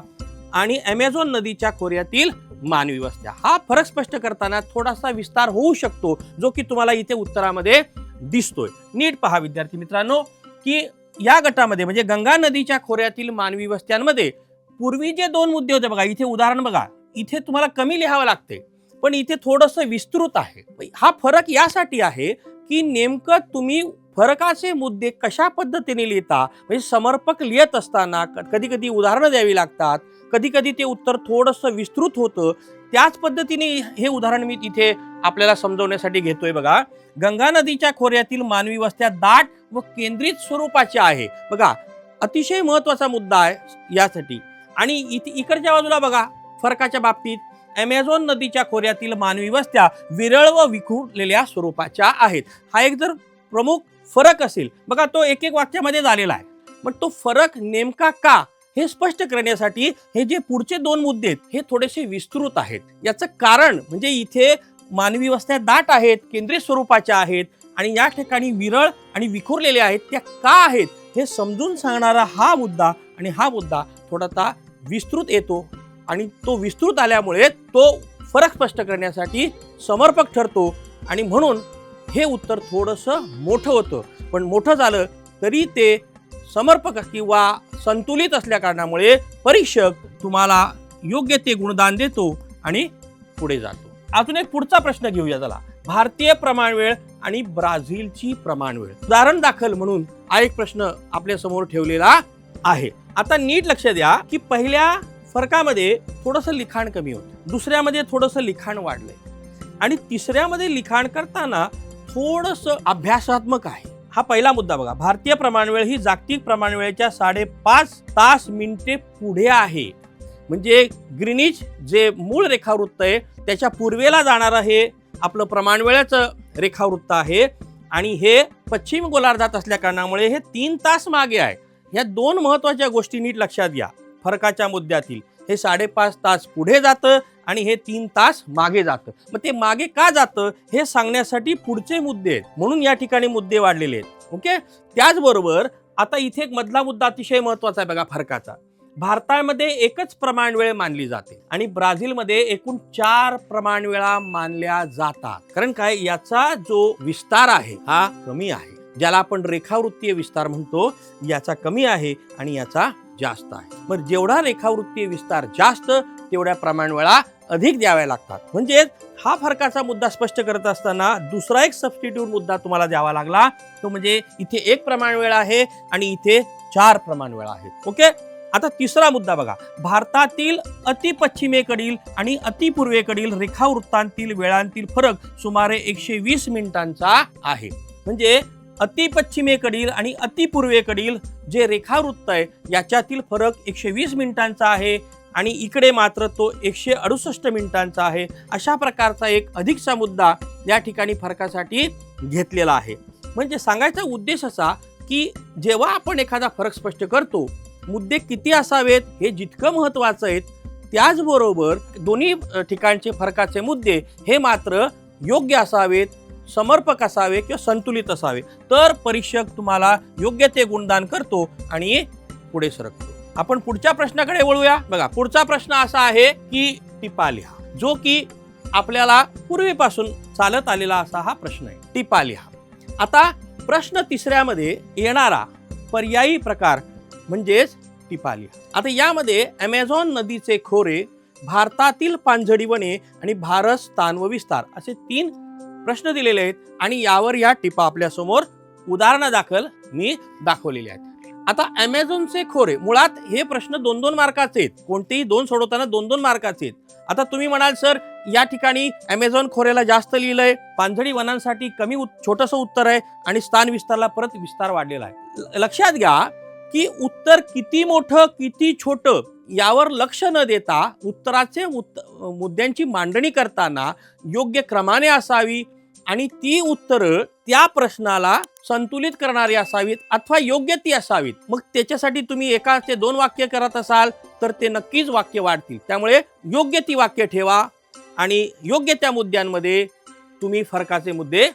Speaker 1: आणि अमेझॉन नदीच्या खोऱ्यातील मानवी वस्त्या. हा फरक स्पष्ट करताना थोडासा विस्तार होऊ शकतो जो की तुम्हाला इथे उत्तरामध्ये दिसतोय. नीट पहा विद्यार्थी मित्रांनो की या गटामध्ये म्हणजे गंगा नदीच्या खोऱ्यातील मानवी वस्त्यांमध्ये पूर्वी जे 2 मुद्दे होते बघा, इथे उदाहरण बघा, इथे तुम्हाला कमी लिहावं लागते पण इथे थोडंसं विस्तृत आहे. हा फरक यासाठी आहे की नेमकं तुम्ही फरकाचे मुद्दे कशा पद्धतीने लिहिता. म्हणजे समर्पक लिहित असताना कधी कधी उदाहरणं द्यावी लागतात, कधी कधी ते उत्तर थोडंसं विस्तृत होतं. त्याच पद्धतीने हे उदाहरण मी इथे आपल्याला समजवण्यासाठी घेतोय. बघा, गंगा नदीच्या खोऱ्यातील मानवी वस्त्या दाट व केंद्रित स्वरूपाच्या आहे. बघा, अतिशय महत्वाचा मुद्दा आहे यासाठी. आणि इकडच्या बाजूला बघा, फरकाच्या बाबतीत अमेझॉन नदीच्या खोऱ्यातील मानवी वस्त्या विरळ व विखुरलेल्या स्वरूपाच्या आहेत. हा एक जर प्रमुख फरक असेल बघा, तो एक एक वाक्यामध्ये झालेला आहे. पण तो फरक नेमका का हे स्पष्ट करण्यासाठी हे जे पुढचे 2 मुद्दे आहेत हे थोडेसे विस्तृत आहेत. याचं कारण म्हणजे इथे मानवी वस्त्या दाट आहेत, केंद्रीय स्वरूपाच्या आहेत आणि या ठिकाणी विरळ आणि विखुरलेल्या आहेत. त्या का आहेत हे समजून सांगणारा हा मुद्दा आणि हा मुद्दा थोडासा विस्तृत येतो आणि तो विस्तृत आल्यामुळे तो फरक स्पष्ट करण्यासाठी समर्पक ठरतो आणि म्हणून हे उत्तर थोडंसं मोठं होतं. पण मोठं झालं तरी ते समर्पक किंवा संतुलित असल्या कारणामुळे परीक्षक तुम्हाला योग्य ते गुणदान देतो आणि पुढे जातो. अजून एक पुढचा प्रश्न घेऊया. चला, भारतीय प्रमाणवेळ आणि ब्राझीलची प्रमाणवेळ उदाहरण दाखल म्हणून हा एक प्रश्न आपल्या समोर ठेवलेला आहे. आता नीट लक्ष द्या की पहिल्या फरकामध्ये थोडंसं लिखाण कमी होतं, दुसऱ्यामध्ये थोडंसं लिखाण वाढलंय आणि तिसऱ्यामध्ये लिखाण करताना थोडंसं अभ्यासात्मक आहे. हा पहिला मुद्दा बघा. भारतीय प्रमाणवेळ ही जागतिक प्रमाणवेळेच्या 5.5 तास मिनिटे पुढे आहे. म्हणजे ग्रीनिच जे मूळ रेखावृत्त आहे त्याच्या पूर्वेला जाणारं हे आपलं प्रमाणवेळेचं रेखावृत्त आहे आणि हे पश्चिम गोलार्धात असल्या कारणामुळे हे 3 तास मागे आहे. या 2 महत्वाच्या गोष्टी नीट लक्षात घ्या फरकाच्या मुद्द्यातील. हे 5.5 तास पुढे जातं आणि हे 3 तास मागे जातं. मग ते मागे का जातं हे सांगण्यासाठी पुढचे मुद्दे आहेत, म्हणून या ठिकाणी मुद्दे वाढलेले आहेत. ओके. त्याचबरोबर आता इथे एक मधला मुद्दा अतिशय महत्वाचा आहे बघा फरकाचा. भारतामध्ये एकच प्रमाणवेळ मानली जाते आणि ब्राझीलमध्ये एकूण 4 प्रमाणवेळा मानल्या जातात. कारण काय, याचा जो विस्तार आहे हा कमी आहे, ज्याला आपण रेखावृत्तीय विस्तार म्हणतो, याचा कमी आहे आणि याचा जास्त आहे. मग जेवढा रेखावृत्तीय विस्तार जास्त तेवढ्या प्रमाणवेळा अधिक द्याव्या लागतात. म्हणजे हा फरकाचा मुद्दा स्पष्ट करत असताना दुसरा एक सबस्टिट्यूट मुद्दा तुम्हाला द्यावा लागला, तो म्हणजे इथे 1 प्रमाणवेळ आहे आणि इथे 4 प्रमाणवेळा आहेत. ओके. आता तिसरा मुद्दा बघा. भारतातील अतिपश्चिमेकडील आणि अतिपूर्वेकडील रेखावृत्तांतील वेळांतील फरक सुमारे 120 मिनिटांचा आहे. म्हणजे अतिपश्चिमेकडील आणि अतिपूर्वेकडील जे रेखावृत्त आहे याच्यातील फरक 120 मिनिटांचा आहे आणि इकडे मात्र तो 168 मिनिटांचा आहे. अशा प्रकारचा एक अधिकचा मुद्दा या ठिकाणी फरकासाठी घेतलेला आहे. म्हणजे सांगायचा उद्देश असा की जेव्हा आपण एखादा फरक स्पष्ट करतो, मुद्दे किती असावेत हे जितकं महत्वाचं आहे, त्याचबरोबर दोन्ही ठिकाणचे फरकाचे मुद्दे हे मात्र योग्य असावेत, समर्पक असावे किंवा संतुलित असावे, तर परीक्षक तुम्हाला योग्य ते गुणदान करतो आणि पुढे सरकतो. आपण पुढच्या प्रश्नाकडे वळूया. बघा, पुढचा प्रश्न असा आहे की टिपा लिहा, जो की आपल्याला पूर्वीपासून चालत आलेला असा हा प्रश्न आहे. टिपा लिहा. आता प्रश्न तिसऱ्यामध्ये येणारा पर्यायी प्रकार म्हणजेच टिपा लिहा. आता यामध्ये अमेझॉन नदीचे खोरे, भारतातील पानझडी वने आणि भारत स्थान व विस्तार असे 3 प्रश्न दिलेले आहेत आणि यावर या टिपा आपल्या समोर उदाहरणादाखल मी दाखवलेले आहेत. आता अमेझॉनचे खोरे, मुळात हे प्रश्न 2-2 मार्काचे आहेत. कोणतेही 2 सोडवताना 2-2 मार्काचे आहेत. आता तुम्ही म्हणाल सर या ठिकाणी अमेझॉन खोऱ्याला जास्त लिहिलंय, पानझडी वनांसाठी कमी छोटंसं उत्तर आहे आणि स्थान विस्तारला परत विस्तार वाढलेला आहे. लक्षात घ्या की उत्तर किती मोठं किती छोटं यावर लक्ष न देता उत्तराचे मुद्द्यांची मांडणी करताना योग्य क्रमाने असावी आणि ती उत्तरं त्या प्रश्नाला संतुलित करणारी असावीत अथवा योग्य ती असावीत. मग त्याच्यासाठी तुम्ही 1 ते 2 वाक्य करत असाल तर ते नक्कीच वाक्य वाढतील. त्यामुळे योग्य ती वाक्य ठेवा आणि योग्य त्या मुद्द्यांमध्ये तुम्ही फरकाचे मुद्दे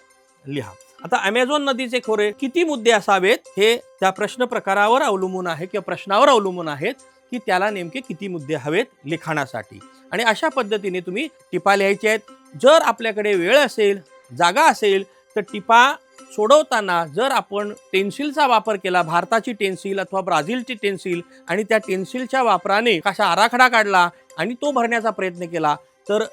Speaker 1: लिहा. आता अमेझॉन नदीचे खोरे किती मुद्दे असावेत हे त्या प्रश्न प्रकारावर अवलंबून आहे किंवा प्रश्नावर अवलंबून आहेत की त्याला नेमके किती मुद्दे हवेत लिखाणासाठी. आणि अशा पद्धतीने तुम्ही टिपा लिहायच्या आहेत. जर आपल्याकडे वेळ असेल, जागा असेल तर टिपा सोडवताना जर आपण टेन्सिलचा वापर केला, भारताची टेन्सिल अथवा ब्राझीलची टेन्सिल, आणि त्या टेन्सिलच्या वापराने कशा आराखडा काढला आणि तो भरण्याचा प्रयत्न केला तर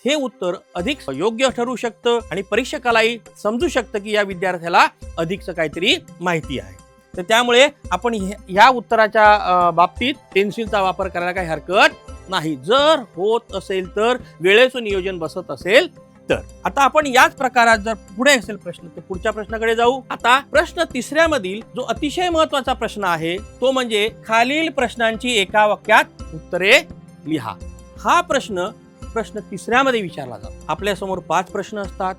Speaker 1: हे उत्तर अधिक योग्य ठरू शकतं आणि परीक्षकालाही समजू शकतं की या विद्यार्थ्याला अधिकचं काहीतरी माहिती आहे. तर त्यामुळे आपण ह्या उत्तराच्या बाबतीत पेन्सिलचा वापर करायला काही हरकत नाही, जर होत असेल तर, वेळेचं नियोजन बसत असेल तर. आता आपण याच प्रकारात जर पुढे असेल प्रश्न तर पुढच्या प्रश्नाकडे जाऊ. आता प्रश्न तिसऱ्यामधील जो अतिशय महत्वाचा प्रश्न आहे तो म्हणजे खालील प्रश्नांची एका वाक्यात उत्तरे लिहा. हा प्रश्न तिसऱ्यामध्ये विचारला जातो. आपल्या समोर 5 प्रश्न असतात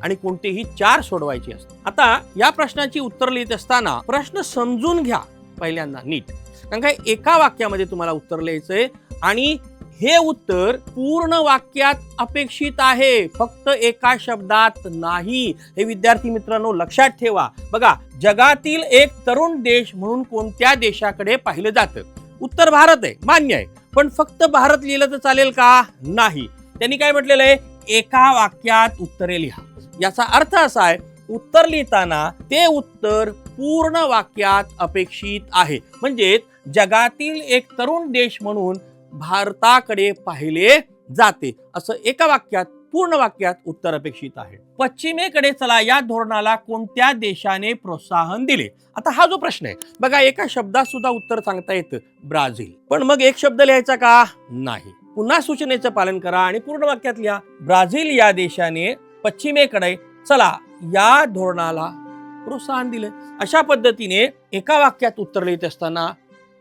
Speaker 1: आणि कोणतेही 4 सोडवायचे असतात. आता या प्रश्नाची उत्तर लिहित असताना प्रश्न समजून घ्या पहिल्यांदा नीट, कारण काय एका वाक्यामध्ये तुम्हाला उत्तर लिहायचंय आणि हे उत्तर पूर्ण वाक्यात अपेक्षित आहे, फक्त एका शब्दात नाही. हे विद्यार्थी मित्रांनो लक्षात ठेवा. बघा, जगातील एक तरुण देश म्हणून कोणत्या देशाकडे पाहिलं जातं? उत्तर भारत आहे, मान्य आहे. पण फक्त भारत लिहिलं तर चालेल का? नाही. त्यांनी काय म्हटलेलं आहे? एका वाक्यात उत्तरे लिहा. याचा अर्थ असा आहे, उत्तर लिहिताना ते उत्तर पूर्ण वाक्यात अपेक्षित आहे. म्हणजे जगातील एक तरुण देश म्हणून भारताकडे पाहिले जाते, असं एका वाक्यात पूर्ण वाक्यात उत्तर अपेक्षित आहे. पश्चिमेकडे चला या धोरणाला कोणत्या देशाने प्रोत्साहन दिले? आता हा जो प्रश्न आहे बघा, एका शब्दात सुद्धा उत्तर सांगता येतं, ब्राझील. पण मग एक शब्द लिहायचा का? नाही. पुन्हा सूचनेचं पालन करा आणि पूर्ण वाक्यात लिहा, ब्राझील या देशाने पश्चिमेकडे चला या धोरणाला प्रोत्साहन दिले. अशा पद्धतीने एका वाक्यात उत्तर लिहित असताना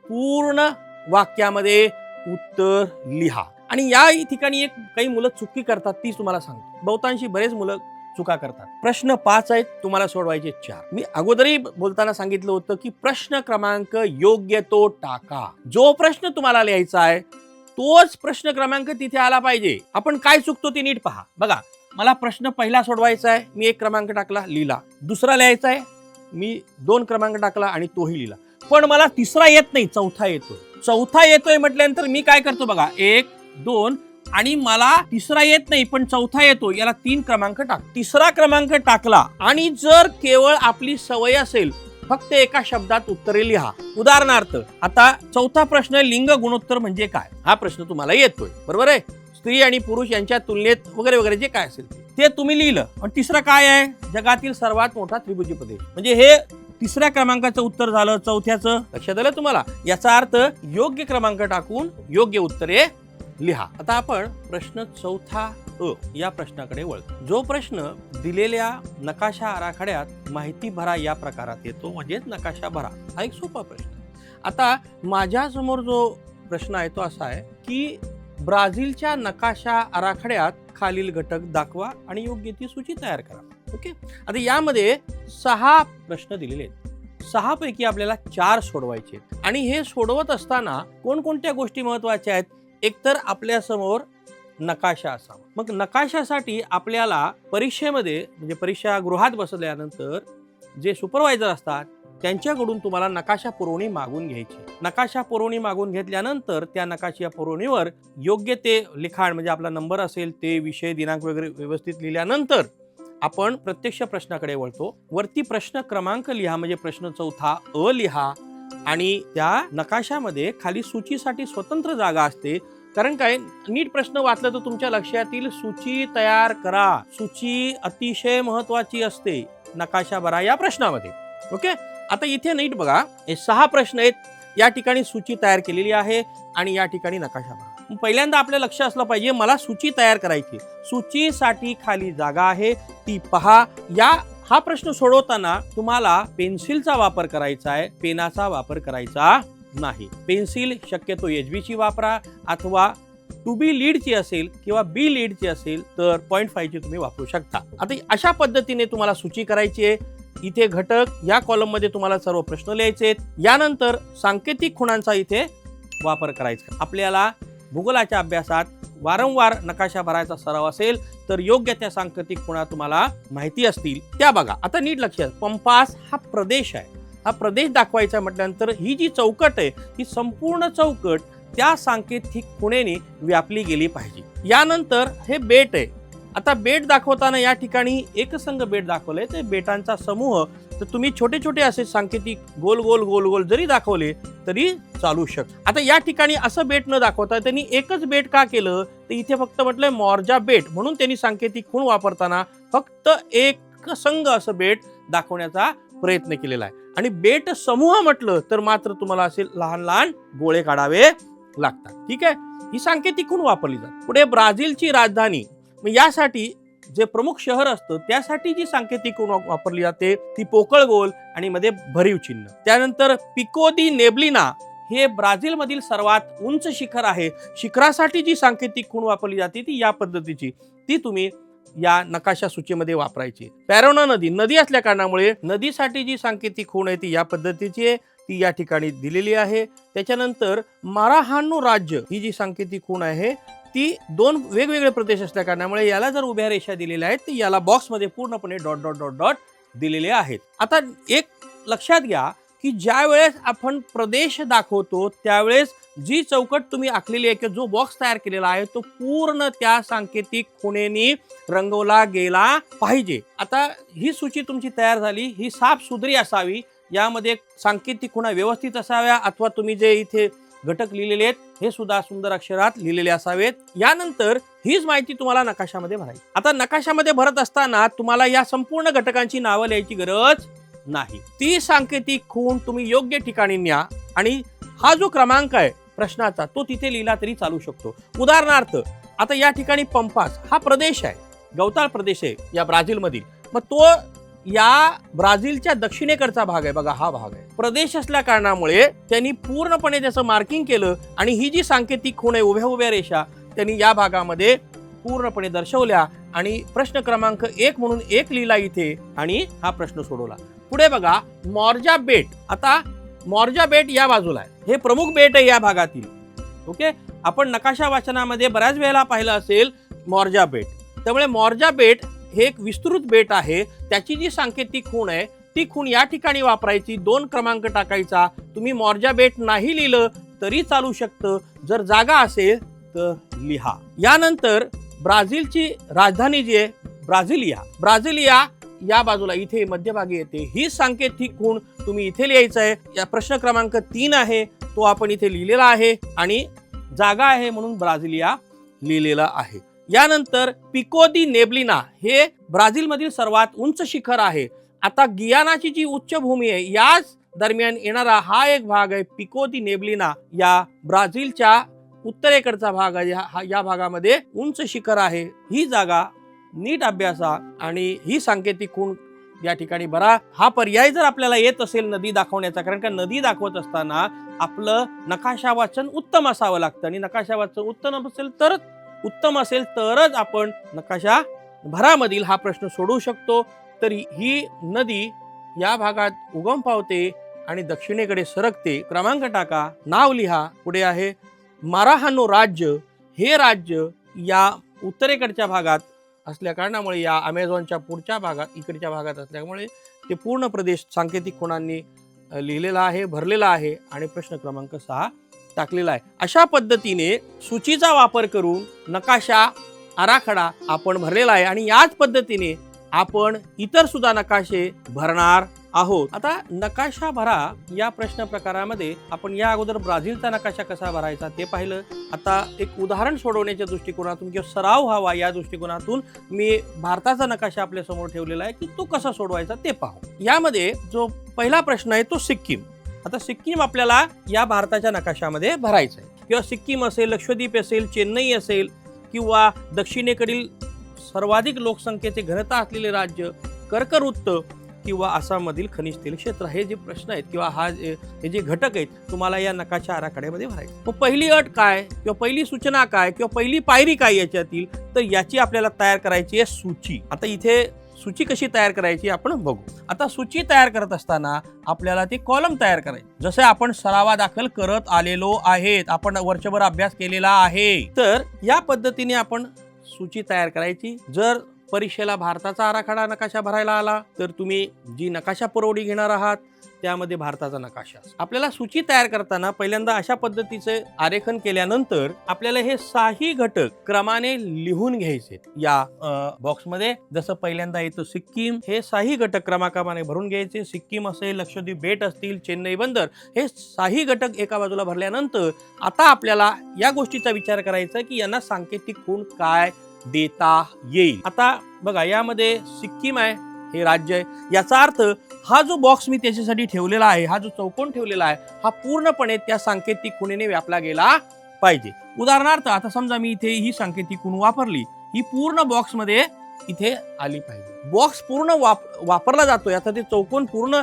Speaker 1: पूर्ण वाक्यामध्ये उत्तर लिहा. आणि या ठिकाणी एक काही मुलं चुकी करतात, ती तुम्हाला सांगतो. बहुतांशी बरेच मुलं चुका करतात. प्रश्न 5 आहेत, तुम्हाला सोडवायचे 4. मी अगोदरही बोलताना सांगितलं होतं की प्रश्न क्रमांक योग्य तो टाका. जो प्रश्न तुम्हाला लिहायचा आहे तोच प्रश्न क्रमांक तिथे आला पाहिजे. आपण काय चुकतो ते नीट पहा. बघा, मला प्रश्न पहिला सोडवायचा आहे, मी 1 क्रमांक टाकला, लिहिला. दुसरा लिहायचा आहे, मी 2 क्रमांक टाकला आणि तोही लिहिला. पण मला तिसरा येत नाही, चौथा येतोय. चौथा येतोय म्हटल्यानंतर मी काय करतो बघा, 1, 2 आणि मला तिसरा येत नाही पण चौथा येतो, याला 3 क्रमांक टाक. तिसरा क्रमांक टाकला आणि जर केवळ आपली सवय असेल फक्त एका शब्दात उत्तरे लिहा. उदाहरणार्थ आता चौथा प्रश्न, लिंग गुणोत्तर म्हणजे काय? हा प्रश्न तुम्हाला येतोय, बरोबर आहे. स्त्री आणि पुरुष यांच्या तुलनेत वगैरे वगैरे जे काय असेल ते तुम्ही लिहिलं. आणि तिसरं काय आहे? जगातील सर्वात मोठा त्रिभुजी प्रदेश. म्हणजे हे तिसऱ्या क्रमांकाचं उत्तर झालं. चौथ्याचं लक्षात आलं तुम्हाला? याचा अर्थ योग्य क्रमांक टाकून योग्य उत्तरे लिहा. आता आपण प्रश्न चौथा या प्रश्नाकडे वळतो. जो प्रश्न दिलेल्या नकाशा आराखड्यात माहिती भरा या प्रकारात येतो, म्हणजेच नकाशा भरा. हा एक सोपा प्रश्न. आता माझ्या समोर जो प्रश्न आहे तो असा आहे की ब्राझीलच्या नकाशा आराखड्यात खालील घटक दाखवा आणि योग्य ती सूची तयार करा. ओके, आता यामध्ये 6 प्रश्न दिलेले आहेत. 6 पैकी आपल्याला 4 सोडवायचे आणि हे सोडवत असताना कोणकोणत्या गोष्टी महत्वाच्या आहेत? एकतर आपल्या समोर नकाशा असावा. मग नकाशासाठी आपल्याला परीक्षेमध्ये म्हणजे परीक्षा गृहात बसल्यानंतर जे सुपरवायझर असतात त्यांच्याकडून तुम्हाला नकाशा पुरवणी मागून घ्यायची. नकाशा पुरवणी मागून घेतल्यानंतर त्या नकाशा पुरवणीवर योग्य ते लिखाण म्हणजे आपला नंबर असेल ते, विषय, दिनांक वगैरे व्यवस्थित लिहिल्यानंतर आपण प्रत्यक्ष प्रश्नाकडे वळतो. वरती प्रश्न क्रमांक लिहा, म्हणजे प्रश्न चौथा लिहा आणि त्या नकाशामध्ये खाली सूचीसाठी स्वतंत्र जागा असते. कारण काय, नीट प्रश्न वाचला तर तुमच्या लक्षात येईल, सूची तयार करा. सूची अतिशय महत्वाची असते नकाशा भरा या प्रश्नामध्ये. ओके, आता इथे नीट बघा, हे 6 प्रश्न आहेत. या ठिकाणी सूची तयार केलेली आहे आणि या ठिकाणी नकाशा भरा. पहिल्यांदा आपलं लक्ष असलं पाहिजे, मला सूची तयार करायची. सूचीसाठी खाली जागा आहे ती पहा. हा प्रश्न सोडवताना तुम्हाला पेन्सिलचा वापर करायचा आहे, पेनाचा वापर करायचा नाही. पेन्सिल शक्यतो HB ची वापरा, अथवा 2B लीडची असेल किंवा B लीडची असेल तर 0.5 ची तुम्ही वापरू शकता. आता अशा पद्धतीने तुम्हाला सूची करायची आहे. इथे घटक या कॉलम मध्ये तुम्हाला सर्व प्रश्न लिहायचे आहेत. यानंतर सांकेतिक खुणांचा इथे वापर करायचा. आपल्याला भूगोलाच्या अभ्यासात वारंवार नकाशा भरायचा सराव असेल तर योग्य त्या सांकेतिक खुणा तुम्हाला माहिती असतील त्या बघा. आता नीट लक्षात, पंपास हा प्रदेश आहे. हा प्रदेश दाखवायचा म्हटल्यानंतर ही जी चौकट आहे ही संपूर्ण चौकट त्या सांकेतिक खुणेने व्यापली गेली पाहिजे. यानंतर हे बेट आहे. आता बेट दाखवताना या ठिकाणी एकसंघ बेट दाखवले, ते बेटांचा समूह. तर तुम्ही छोटे छोटे असे सांकेतिक गोल गोल गोल गोल जरी दाखवले तरी चालू शकतं. आता या ठिकाणी असं बेट न दाखवता त्यांनी एकच बेट का केलं, तर इथे फक्त म्हटलंय मॉर्जा बेट, म्हणून त्यांनी सांकेतिक खूण वापरताना फक्त एकसंघ असं बेट दाखवण्याचा प्रयत्न केलेला आहे. आणि बेट समूह म्हटलं तर मात्र तुम्हाला असे लहान लहान गोळे काढावे लागतात. ठीक आहे, ही सांकेतिक खूण वापरली जाते. पुढे ब्राझीलची राजधानी, यासाठी जे प्रमुख शहर असतं त्यासाठी जी सांकेतिक खूण वापरली जाते ती पोकळ गोल आणि मध्ये भरीव चिन्ह. त्यानंतर पिको दी नेब्लिना हे ब्राझील मधील सर्वात उंच शिखर आहे. शिखरासाठी जी सांकेतिक खूण वापरली जाते ती या पद्धतीची, ती तुम्ही या नकाशा सूचीमध्ये वापरायची. पॅरोना नदी नदी असल्या कारणामुळे नदीसाठी जी सांकेतिक खूण आहे ती या पद्धतीची आहे, ती या ठिकाणी दिलेली आहे. त्याच्यानंतर माराहानू राज्य ही जी सांकेतिक खूण आहे ती दोन वेगवेगळे प्रदेश असल्या कारणामुळे याला जर उभ्या रेषा दिलेल्या आहेत तर याला बॉक्समध्ये पूर्णपणे डॉट डॉट डॉट डॉट दिलेले आहेत. आता एक लक्षात घ्या की ज्या वेळेस आपण प्रदेश दाखवतो त्यावेळेस जी चौकट तुम्ही आखलेली आहे किंवा जो बॉक्स तयार केलेला आहे तो पूर्ण त्या सांकेतिक खुणेनी रंगवला गेला पाहिजे. आता ही सूची तुमची तयार झाली, ही साफसुथरी असावी, यामध्ये सांकेतिक खुणा व्यवस्थित असाव्या अथवा तुम्ही जे इथे घटक लिहिलेले आहेत हे सुद्धा सुंदर अक्षरात लिहिलेले असावेत. यानंतर हीच माहिती तुम्हाला नकाशामध्ये भरायची. आता नकाशामध्ये भरत असताना तुम्हाला या संपूर्ण घटकांची नावं लिहायची गरज नाही. ती सांकेतिक खूण तुम्ही योग्य ठिकाणी न्या आणि हा जो क्रमांक आहे प्रश्नाचा तो तिथे लिहिला तरी चालू शकतो. उदाहरणार्थ आता या ठिकाणी पंपास हा प्रदेश आहे, गवताळ प्रदेश आहे या ब्राझील मधील, मग तो या ब्राझीलच्या दक्षिणेकडचा भाग आहे. बघा हा भाग आहे, प्रदेश असल्या कारणामुळे त्यांनी पूर्णपणे त्याचं मार्किंग केलं आणि ही जी सांकेतिक खूण आहे उभ्या उभ्या रेषा त्यांनी या भागामध्ये पूर्णपणे दर्शवल्या आणि प्रश्न क्रमांक 1 म्हणून 1 लिहिला इथे आणि हा प्रश्न सोडवला. पुढे बघा मॉर्जा बेट. आता मॉर्जा बेट या बाजूला आहे, हे प्रमुख बेट आहे या भागातील. ओके, आपण नकाशा वाचनामध्ये बऱ्याच वेळेला पाहिलं असेल मॉर्जा बेट. त्यामुळे मॉर्जा बेट हे एक विस्तृत बेट आहे, त्याची जी सांकेतिक खूण आहे ती खूण या ठिकाणी वापरायची, 2 क्रमांक टाकायचा. तुम्ही मॉर्जा बेट नाही लिहिलं तरी चालू शकतं, जर जागा असेल तर लिहा. यानंतर ब्राझीलची राजधानी जी आहे ब्राझिलिया या बाजूला इथे मध्यभागी येते. ही सांकेतिक खूण तुम्ही इथे लिहायचं आहे. या प्रश्न क्रमांक 3 आहे तो आपण इथे लिहिलेला आहे आणि जागा आहे म्हणून ब्राझिलिया लिहिलेला आहे. यानंतर पिको दी नेब्लिना हे ब्राझील मधील सर्वात उंच शिखर आहे. आता गियानाची जी उच्चभूमी आहे याच दरम्यान येणारा हा एक भाग आहे पिको दी नेब्लिना, या ब्राझीलच्या उत्तरेकडचा भाग आहे. या भागामध्ये उंच शिखर आहे. ही जागा नीट अभ्यासा आणि ही सांकेतिक खूण या ठिकाणी भरा. हा पर्याय जर आपल्याला येत असेल नदी दाखवण्याचा, कारण का नदी दाखवत असताना आपलं नकाशा वाचन उत्तम असावं लागतं आणि नकाशा वाचन उत्तम असेल तरच आपण नकाशा भरामधील हा प्रश्न सोडवू शकतो. तर ही नदी या भागात उगम पावते आणि दक्षिणेकडे सरकते. क्रमांक टाका, नाव लिहा. पुढे आहे माराहानू राज्य. हे राज्य या उत्तरेकडच्या भागात असल्या कारणामुळे या अमेझॉनच्या पुढच्या भागात इकडच्या भागात असल्यामुळे ते पूर्ण प्रदेश सांकेतिक खुणांनी लिहिलेला आहे, भरलेला आहे आणि प्रश्न क्रमांक 6 टाकलेला आहे. अशा पद्धतीने सूचीचा वापर करून नकाशा आराखडा आपण भरलेला आहे आणि याच पद्धतीने आपण इतर सुद्धा नकाशे भरणार आहोत. आता नकाशा भरा या प्रश्न प्रकारामध्ये आपण या अगोदर ब्राझीलचा नकाशा कसा भरायचा ते पाहिलं. आता एक उदाहरण सोडवण्याच्या दृष्टिकोनातून किंवा सराव व्हावा या दृष्टिकोनातून मी भारताचा नकाशा आपल्या समोर ठेवलेला आहे की तो कसा सोडवायचा ते पाहू. यामध्ये जो पहिला प्रश्न आहे तो सिक्कीम. आता सिक्कीम आपल्याला या भारताच्या नकाशामध्ये भरायचं आहे. किंवा सिक्कीम असेल, लक्षद्वीप असेल, चेन्नई असेल किंवा दक्षिणेकडील सर्वाधिक लोकसंख्येचे घनता असलेले राज्य, कर्कवृत्त किंवा आसाममधील खनिज तेल क्षेत्र, हे जे प्रश्न आहेत किंवा हे जे घटक आहेत तुम्हाला या नकाशा आराखड्यामध्ये भरायचे. मग पहिली अट काय किंवा पहिली सूचना काय किंवा पहिली पायरी काय याच्यातील, तर याची आपल्याला तयार करायची आहे सूची. आता इथे सूची कशी तयार करायची आपण बघू. आता सूची तयार करत असताना आपल्याला ते कॉलम तयार करायचे, जसे आपण सरावादाखल करत आलेलो आहेत, आपण वर्षभर अभ्यास केलेला आहे. तर या पद्धतीने आपण सूची तयार करायची. जर परीक्षेला भारताचा आराखडा नकाशा भरायला आला तर तुम्ही जी नकाशा पुरवणी घेणार आहात त्यामध्ये भारताचा नकाशा. आपल्याला सूची तयार करताना पहिल्यांदा अशा पद्धतीचे आरेखन केल्यानंतर आपल्याला हे 6 घटक क्रमाने लिहून घ्यायचे. या बॉक्समध्ये जसं पहिल्यांदा येतं सिक्कीम, हे 6 घटक क्रमाक्रमाने भरून घ्यायचे. सिक्कीम असेल, लक्षद्वीप बेट असतील, चेन्नई बंदर, हे 6 घटक एका बाजूला भरल्यानंतर आता आपल्याला या गोष्टीचा विचार करायचा की यांना सांकेतिक खूण काय देता येईल. आता बघा यामध्ये सिक्कीम आहे, हे राज्य आहे. याचा अर्थ हा जो बॉक्स मी त्याच्यासाठी ठेवलेला आहे, हा जो चौकोन ठेवलेला आहे, हा पूर्णपणे त्या सांकेतिक खुणेने व्यापला गेला पाहिजे. उदाहरणार्थ आता समजा मी इथे ही सांकेतिक खूण वापरली, ही पूर्ण बॉक्स मध्ये इथे आली पाहिजे. बॉक्स पूर्ण वापरला जातोय, आता ते चौकोन पूर्ण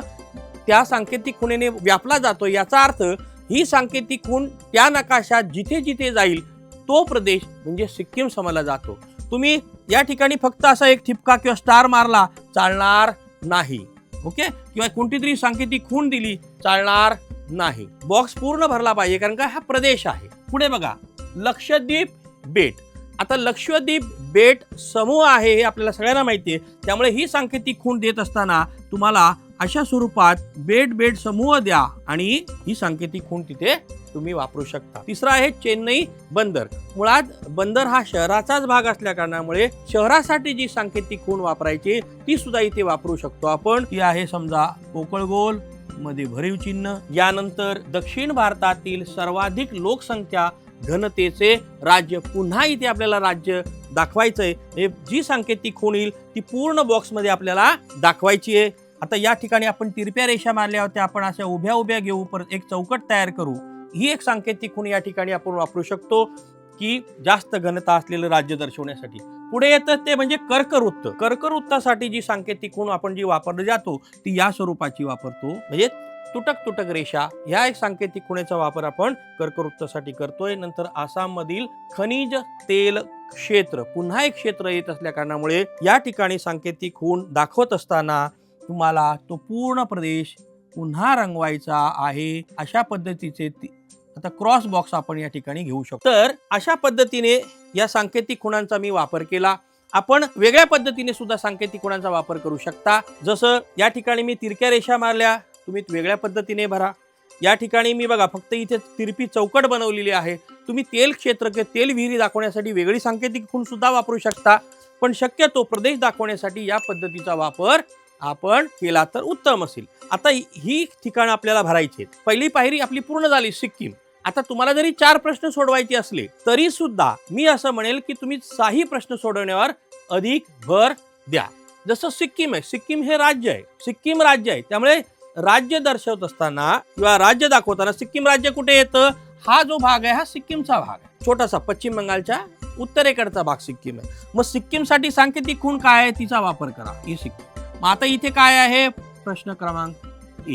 Speaker 1: त्या सांकेतिक खुणेने व्यापला जातो. याचा अर्थ ही सांकेतिक खूण त्या नकाशात जिथे जिथे जाईल तो प्रदेश म्हणजे सिक्कीम समजला जातो. तुम्ही या ठिकाणी फक्त असा एक ठिपका किंवा स्टार मारला चालणार नाही. ओके, किंवा कोणती तरी सांकेतिक खूण दिली चालणार नाही. बॉक्स पूर्ण भरला पाहिजे, कारण का हा प्रदेश आहे. पुढे बघा, लक्षद्वीप बेट. आता लक्षद्वीप बेट समूह आहे हे आपल्याला सगळ्यांना माहिती आहे, त्यामुळे ही सांकेतिक खूण देत असताना तुम्हाला अशा स्वरूपात बेट बेट समूह द्या आणि ही सांकेतिक खूण तिथे तुम्ही वापरू शकता. तिसरा आहे चेन्नई बंदर. मुळात बंदर हा शहराचाच भाग असल्या कारणामुळे शहरासाठी जी सांकेतिक खूण वापरायची ती सुद्धा इथे वापरू शकतो आपण. ती आहे समजा पोकळ गोल मध्ये भरीव चिन्ह. यानंतर दक्षिण भारतातील सर्वाधिक लोकसंख्या घनतेचे राज्य. पुन्हा इथे आपल्याला राज्य दाखवायचंय. हे जी सांकेतिक खूण येईल ती पूर्ण बॉक्स मध्ये आपल्याला दाखवायची आहे. आता या ठिकाणी आपण तिरप्या रेषा मारल्या होत्या, आपण अशा उभ्या उभ्या घेऊ, परत एक चौकट तयार करू. ही एक सांकेतिक खूण या ठिकाणी आपण वापरू शकतो की जास्त घनता असलेलं राज्य दर्शवण्यासाठी. पुढे येतं ते म्हणजे कर्कवृत्त. कर्कवृत्तासाठी जी सांकेतिक खूण आपण जी वापरली जातो ती या स्वरूपाची वापरतो, म्हणजे तुटक तुटक रेषा. ह्या एक सांकेतिक खुणेचा वापर आपण कर्कवृत्तासाठी करतोय. नंतर आसाम मधील खनिज तेल क्षेत्र, पुन्हा एक क्षेत्र येत असल्या कारणामुळे या ठिकाणी सांकेतिक खूण दाखवत असताना तुम्हाला तो पूर्ण प्रदेश पुन्हा रंगवायचा आहे. अशा पद्धतीचे आता क्रॉस बॉक्स आपण या ठिकाणी घेऊ शकतो. तर अशा पद्धतीने या सांकेतिक खुणांचा मी वापर केला. आपण वेगळ्या पद्धतीने सुद्धा सांकेतिक खुणांचा वापर करू शकता. जसं या ठिकाणी मी तिरक्या रेषा मारल्या, तुम्ही वेगळ्या पद्धतीने भरा. या ठिकाणी मी बघा फक्त इथे तिरपी चौकट बनवलेली आहे. तुम्ही तेल क्षेत्र किंवा तेल विहिरी दाखवण्यासाठी वेगळी सांकेतिक खूण सुद्धा वापरू शकता, पण शक्यतो प्रदेश दाखवण्यासाठी या पद्धतीचा वापर आपण केला तर उत्तम असेल. आता ही ठिकाणं आपल्याला भरायची आहेत. पहिली पायरी आपली पूर्ण झाली, सिक्कीम. आता तुम्हाला जरी 4 प्रश्न सोडवायचे असले तरी सुद्धा मी असं म्हणेल की तुम्ही 6 प्रश्न सोडवण्यावर अधिक भर द्या. जसं सिक्कीम आहे, सिक्कीम हे राज्य आहे, सिक्कीम राज्य आहे, त्यामुळे राज्य दर्शवत असताना किंवा राज्य दाखवताना सिक्कीम राज्य कुठे येतं? हा जो भाग आहे हा सिक्कीमचा भाग आहे. छोटासा पश्चिम बंगालच्या उत्तरेकडचा भाग सिक्कीम आहे. मग सिक्कीमसाठी सांकेतिक खूण काय आहे तिचा वापर करा, ही सिक्कीम. मग आता इथे काय आहे? प्रश्न क्रमांक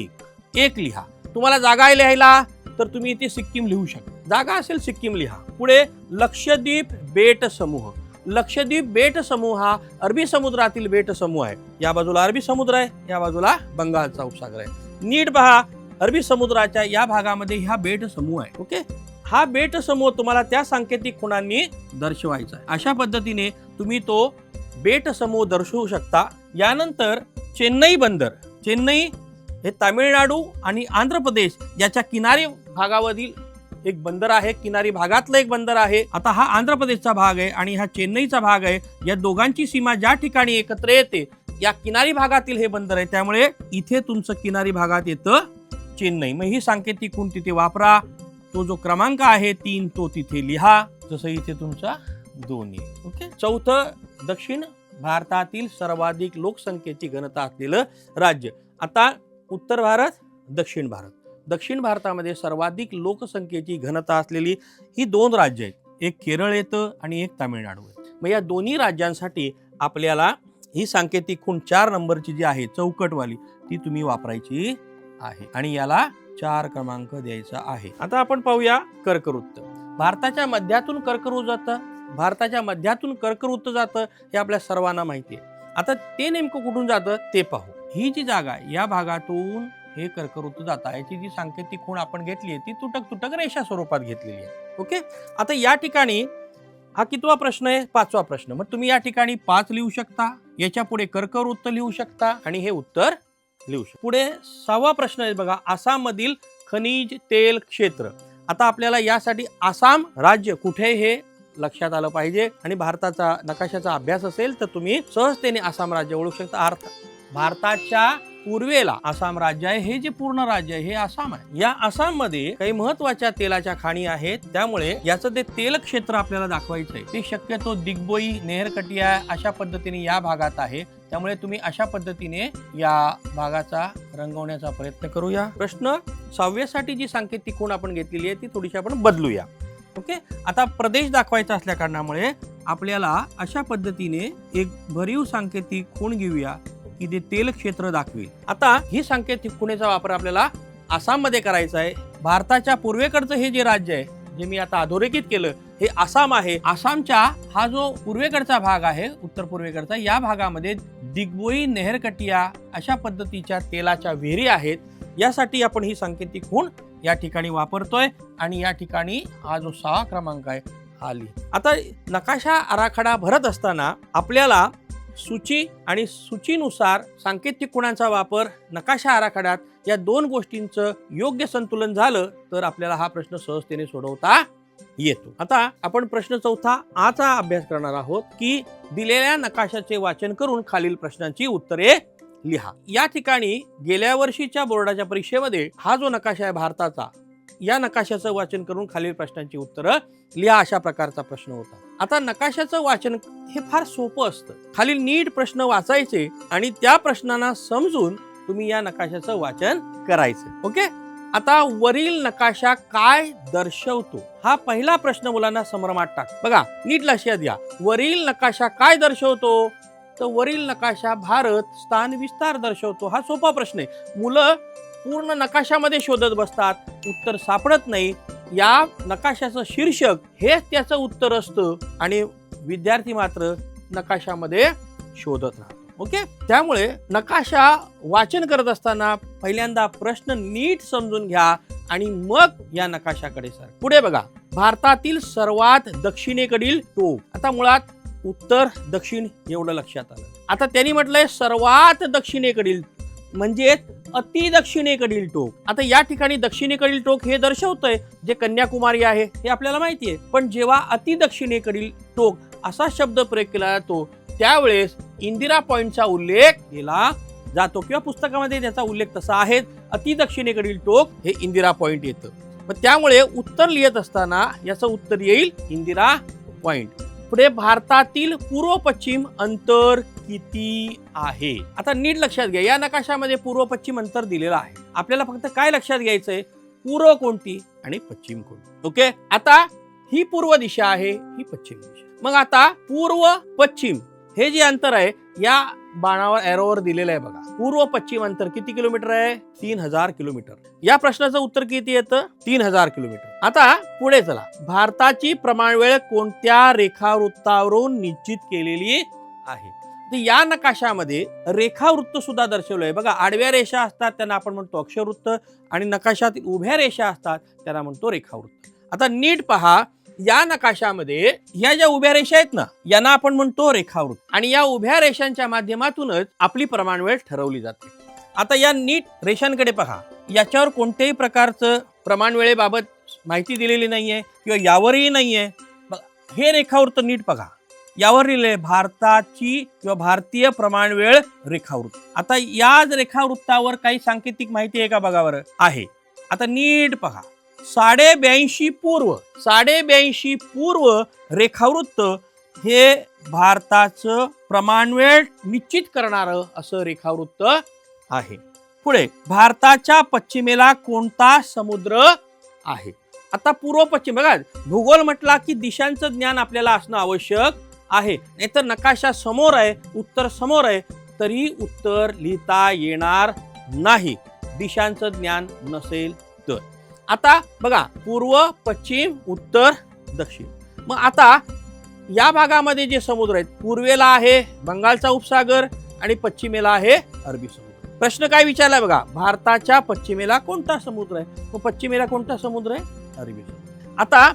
Speaker 1: 1 लिहा. तुम्हाला जागा आहे लिहायला तर तुम्ही इथे सिक्कीम लिहू शकता. जागा असेल सिक्कीम लिहा. पुढे लक्षद्वीप बेट समूह. लक्षद्वीप बेट समूह हा अरबी समुद्रातील बेट समूह आहे. या बाजूला अरबी समुद्र आहे, या बाजूला बंगालचा उपसागर आहे. नीट पहा, अरबी समुद्राच्या या भागामध्ये हा बेट समूह आहे. ओके, हा बेट समूह तुम्हाला त्या सांकेतिक खुणांनी दर्शवायचा आहे. अशा पद्धतीने तुम्ही तो बेट समूह दर्शवू शकता. यानंतर चेन्नई बंदर. चेन्नई हे तामिळनाडू आणि आंध्र प्रदेश याच्या किनारी भागावरील एक बंदर आहे, किनारी भागातलं एक बंदर आहे. आता हा आंध्र प्रदेशचा भाग आहे आणि हा चेन्नईचा भाग आहे. या दोघांची सीमा ज्या ठिकाणी एकत्र येते या किनारी भागातील हे बंदर आहे, त्यामुळे इथे तुमचं किनारी भागात येतं चेन्नई. मग ही सांकेतिक खूण तिथे वापरा. तो जो क्रमांक आहे 3 तो तिथे लिहा, जसं इथे तुमचा 2 आहे. ओके. चौथं, दक्षिण भारतातील सर्वाधिक लोकसंख्येची घनता असलेलं राज्य. आता उत्तर भारत, दक्षिण भारत. दक्षिण भारतामध्ये सर्वाधिक लोकसंख्येची घनता असलेली ही 2 राज्य आहेत. एक केरळ येतं आणि एक तामिळनाडू आहे. मग या दोन्ही राज्यांसाठी आपल्याला ही सांकेतिक खूण 4 नंबरची जी आहे चौकटवाली ती तुम्ही वापरायची आहे आणि याला 4 क्रमांक द्यायचा आहे. आता आपण पाहूया कर्कवृत्त. भारताच्या मध्यातून कर्कवृत्त जातं, भारताच्या मध्यातून कर्कवृत्त जातं हे आपल्या सर्वांना माहिती आहे. आता ते नेमकं कुठून जातं ते पाहू. ही जी जागा आहे या भागातून हे कर्कवृत्त जातं. याची जी सांकेतिक खूण आपण घेतली आहे ती तुटक तुटक रेषा स्वरूपात घेतलेली आहे. ओके. आता या ठिकाणी हा कितवा प्रश्न आहे? 5वा प्रश्न. मग तुम्ही या ठिकाणी 5 लिहू शकता, याच्या पुढे कर्कवृत्त लिहू शकता आणि हे उत्तर लिहू शकता. पुढे 6वा प्रश्न आहे बघा, आसाम मधील खनिज तेल क्षेत्र. आता आपल्याला यासाठी आसाम राज्य कुठे हे लक्षात आलं पाहिजे आणि भारताचा नकाशाचा अभ्यास असेल तर तुम्ही सहजतेने आसाम राज्य ओळखू शकता. भारताच्या पूर्वेला आसाम राज्य आहे. हे जे पूर्ण राज्य आहे हे आसाम आहे. या आसाम मध्ये काही महत्वाच्या तेलाच्या खाणी आहेत, त्यामुळे याचं ते तेल क्षेत्र आपल्याला दाखवायचं आहे. ते शक्यतो दिग्बोई, नेहरकटिया अशा पद्धतीने या भागात आहे. त्यामुळे तुम्ही अशा पद्धतीने या भागाचा रंगवण्याचा प्रयत्न करूया. प्रश्न 6व्यासाठी जी सांकेतिक खूण आपण घेतलेली आहे ती थोडीशी आपण बदलूया. ओके. आता प्रदेश दाखवायचा असल्या कारणामुळे आपल्याला अशा पद्धतीने एक भरीव सांकेतिक खूण घेऊया की ते तेल क्षेत्र दाखवेल. आता ही सांकेतिक खुणेचा वापर आपल्याला आसाम मध्ये करायचा आहे. भारताच्या पूर्वेकडचं हे जे राज्य आहे जे मी आता अधोरेखित केलं हे आसाम आहे. आसामच्या हा जो पूर्वेकडचा भाग आहे, उत्तर पूर्वेकडचा, या भागामध्ये दिग्बोई, नेहरकटिया अशा पद्धतीच्या तेलाच्या विहिरी आहेत. यासाठी आपण ही सांकेतिक खूण या ठिकाणी वापरतोय आणि या ठिकाणी हा जो 6 क्रमांक आहे हा लिह. आता नकाशा आराखडा भरत असताना आपल्याला सूची आणि सूचीनुसार सांकेतिक खुणांचा वापर, नकाशा आराखड्यात या दोन गोष्टींचं योग्य संतुलन झालं तर आपल्याला हा प्रश्न सहजतेने सोडवता येतो. आता आपण प्रश्न 4 आचा अभ्यास करणार आहोत की दिलेल्या नकाशाचे वाचन करून खालील प्रश्नांची उत्तरे लिहा. या ठिकाणी गेल्या वर्षीच्या बोर्डाच्या परीक्षेमध्ये हा जो नकाशा आहे भारताचा, या नकाशाचं वाचन करून खालील प्रश्नांची उत्तरं लिहा अशा प्रकारचा प्रश्न होता. आता नकाशाचं वाचन हे फार सोपं असतं. खालील नीट प्रश्न वाचायचे आणि त्या प्रश्नांना समजून तुम्ही या नकाशाचं वाचन करायचं. ओके. आता वरील नकाशा काय दर्शवतो हा पहिला प्रश्न मुलांना संभ्रमात टाक. बघा नीट लक्षात घ्या. वरील नकाशा काय दर्शवतो? तर वरील नकाशा भारत स्थान विस्तार दर्शवतो. हा सोपा प्रश्न आहे. मुलं पूर्ण नकाशामध्ये शोधत बसतात, उत्तर सापडत नाही. या नकाशाचं शीर्षक हेच त्याचं उत्तर असतं आणि विद्यार्थी मात्र नकाशामध्ये शोधत राहतो. ओके. त्यामुळे नकाशा वाचन करत असताना पहिल्यांदा प्रश्न नीट समजून घ्या आणि मग या नकाशाकडे सर. पुढे बघा, भारतातील सर्वात दक्षिणेकडील टोक. आता मुळात उत्तर दक्षिण एवढं लक्षात आलं. आता त्यांनी म्हटलंय सर्वात दक्षिणेकडील म्हणजे अति दक्षिणेकडील टोक. आता या ठिकाणी दक्षिणेकडील टोक हे दर्शवतंय जे कन्याकुमारी आहे हे आपल्याला माहिती आहे. पण जेव्हा अति दक्षिणेकडील टोक असा शब्द प्रयोग केला जातो त्यावेळेस इंदिरा पॉइंटचा उल्लेख केला जातो किंवा पुस्तकामध्ये त्याचा उल्लेख तसा आहे. अति दक्षिणेकडील टोक हे इंदिरा पॉइंट येतं. मग त्यामुळे उत्तर लिहित असताना याचं उत्तर येईल इंदिरा पॉइंट. पुढे भारतातील पूर्व पश्चिम अंतर किती आहे? आता नीट लक्षात घ्या. या नकाशामध्ये पूर्व पश्चिम अंतर दिलेलं आहे. आपल्याला फक्त काय लक्षात घ्यायचंय? पूर्व कोणती आणि पश्चिम कोणती. ओके. आता ही पूर्व दिशा आहे, ही पश्चिम दिशा. मग आता पूर्व पश्चिम हे जे अंतर आहे या बाणावर एरोवर दिलेलं आहे बघा. पूर्व पश्चिम अंतर किती किलोमीटर आहे? 3000 किलोमीटर. या प्रश्नाचं उत्तर किती येतं? 3000 किलोमीटर. आता पुढे चला. भारताची प्रमाणवेळ कोणत्या रेखावृत्तावरून निश्चित केलेली आहे? तर या नकाशामध्ये रेखावृत्त सुद्धा दर्शवलंय बघा. आडव्या रेषा असतात त्यांना आपण म्हणतो अक्षवृत्त आणि नकाशातील उभ्या रेषा असतात त्यांना म्हणतो रेखावृत्त. आता नीट पहा, या नकाशामध्ये या ज्या उभ्या रेषा आहेत ना यांना आपण म्हणतो रेखावृत्त आणि या उभ्या रेषांच्या माध्यमातूनच आपली प्रमाणवेळ ठरवली जाते. आता या नीट रेषांकडे पहा. याच्यावर कोणत्याही प्रकारचं प्रमाणवेळेबाबत माहिती दिलेली नाहीये किंवा यावरही नाहीये. हे रेखावृत्त नीट बघा. यावर लिहिलंय भारताची किंवा भारतीय प्रमाणवेळ रेखावृत्त. आता याच रेखावृत्तावर काही सांकेतिक माहिती आहे का बघा बरं. आहे. आता नीट पहा. 82.5 पूर्व रेखावृत्त हे भारताचं प्रमाणवेळ निश्चित करणारं असं रेखावृत्त आहे. पुढे भारताच्या पश्चिमेला कोणता समुद्र आहे? आता पूर्व पश्चिम बघा. भूगोल म्हटला की दिशांचं ज्ञान आपल्याला असणं आवश्यक आहे. नाहीतर नकाशा समोर आहे, उत्तर समोर आहे तरी उत्तर लिहिता येणार नाही दिशांचं ज्ञान नसेल तर. आता बघा पूर्व पश्चिम उत्तर दक्षिण. मग आता या भागामध्ये जे समुद्र आहेत पूर्वेला आहे बंगालचा उपसागर आणि पश्चिमेला आहे अरबी समुद्र. प्रश्न काय विचारलाय बघा. भारताच्या पश्चिमेला कोणता समुद्र आहे? मग पश्चिमेला कोणता समुद्र आहे? अरबी समुद्र. आता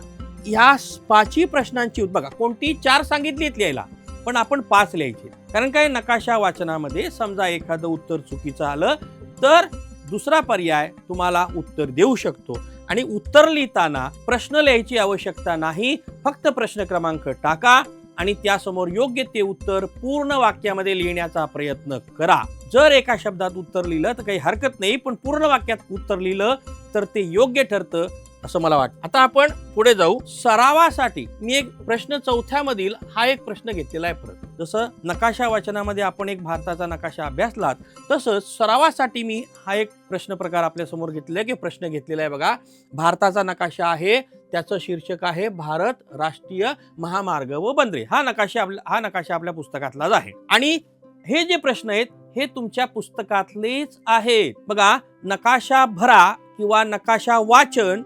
Speaker 1: या 5 प्रश्नांची बघा कोणती 4 सांगितलीत लिहायला पण आपण 5 लिहायचे. कारण काय नकाशा वाचनामध्ये समजा एखादं उत्तर चुकीचं आलं तर दुसरा पर्याय तुम्हाला उत्तर देऊ शकतो आणि उत्तर लिहिताना प्रश्न लिहायची आवश्यकता नाही. फक्त प्रश्न क्रमांक टाका आणि त्यासमोर योग्य ते उत्तर पूर्ण वाक्यामध्ये लिहिण्याचा प्रयत्न करा. जर एका शब्दात उत्तर लिहिलं तर काही हरकत नाही पण पूर्ण वाक्यात उत्तर लिहिलं तर ते योग्य ठरतं असं मला वाटतं. आता आपण पुढे जाऊ. सरावासाठी मी एक प्रश्न 4थ्या मधील हा एक प्रश्न घेतलेला आहे. परत जसं नकाशा वाचनामध्ये आपण एक भारताचा नकाशा अभ्यासलात तसंच सरावासाठी मी हा एक प्रश्न प्रकार आपल्या समोर घेतलेला आहे की प्रश्न घेतलेला आहे बघा. भारताचा नकाशा आहे त्याचं शीर्षक आहे भारत राष्ट्रीय महामार्ग व बंदरे. हा नकाशा आपल्या पुस्तकातलाच आहे आणि हे जे प्रश्न आहेत हे तुमच्या पुस्तकातलेच आहेत. बघा नकाशा भरा किंवा नकाशा वाचन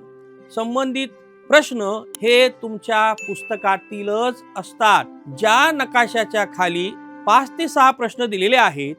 Speaker 1: संबंधित प्रश्न हे तुमच्या पुस्तकातीलच असतात. ज्या नकाशाच्या खाली 5 ते 6 प्रश्न दिलेले आहेत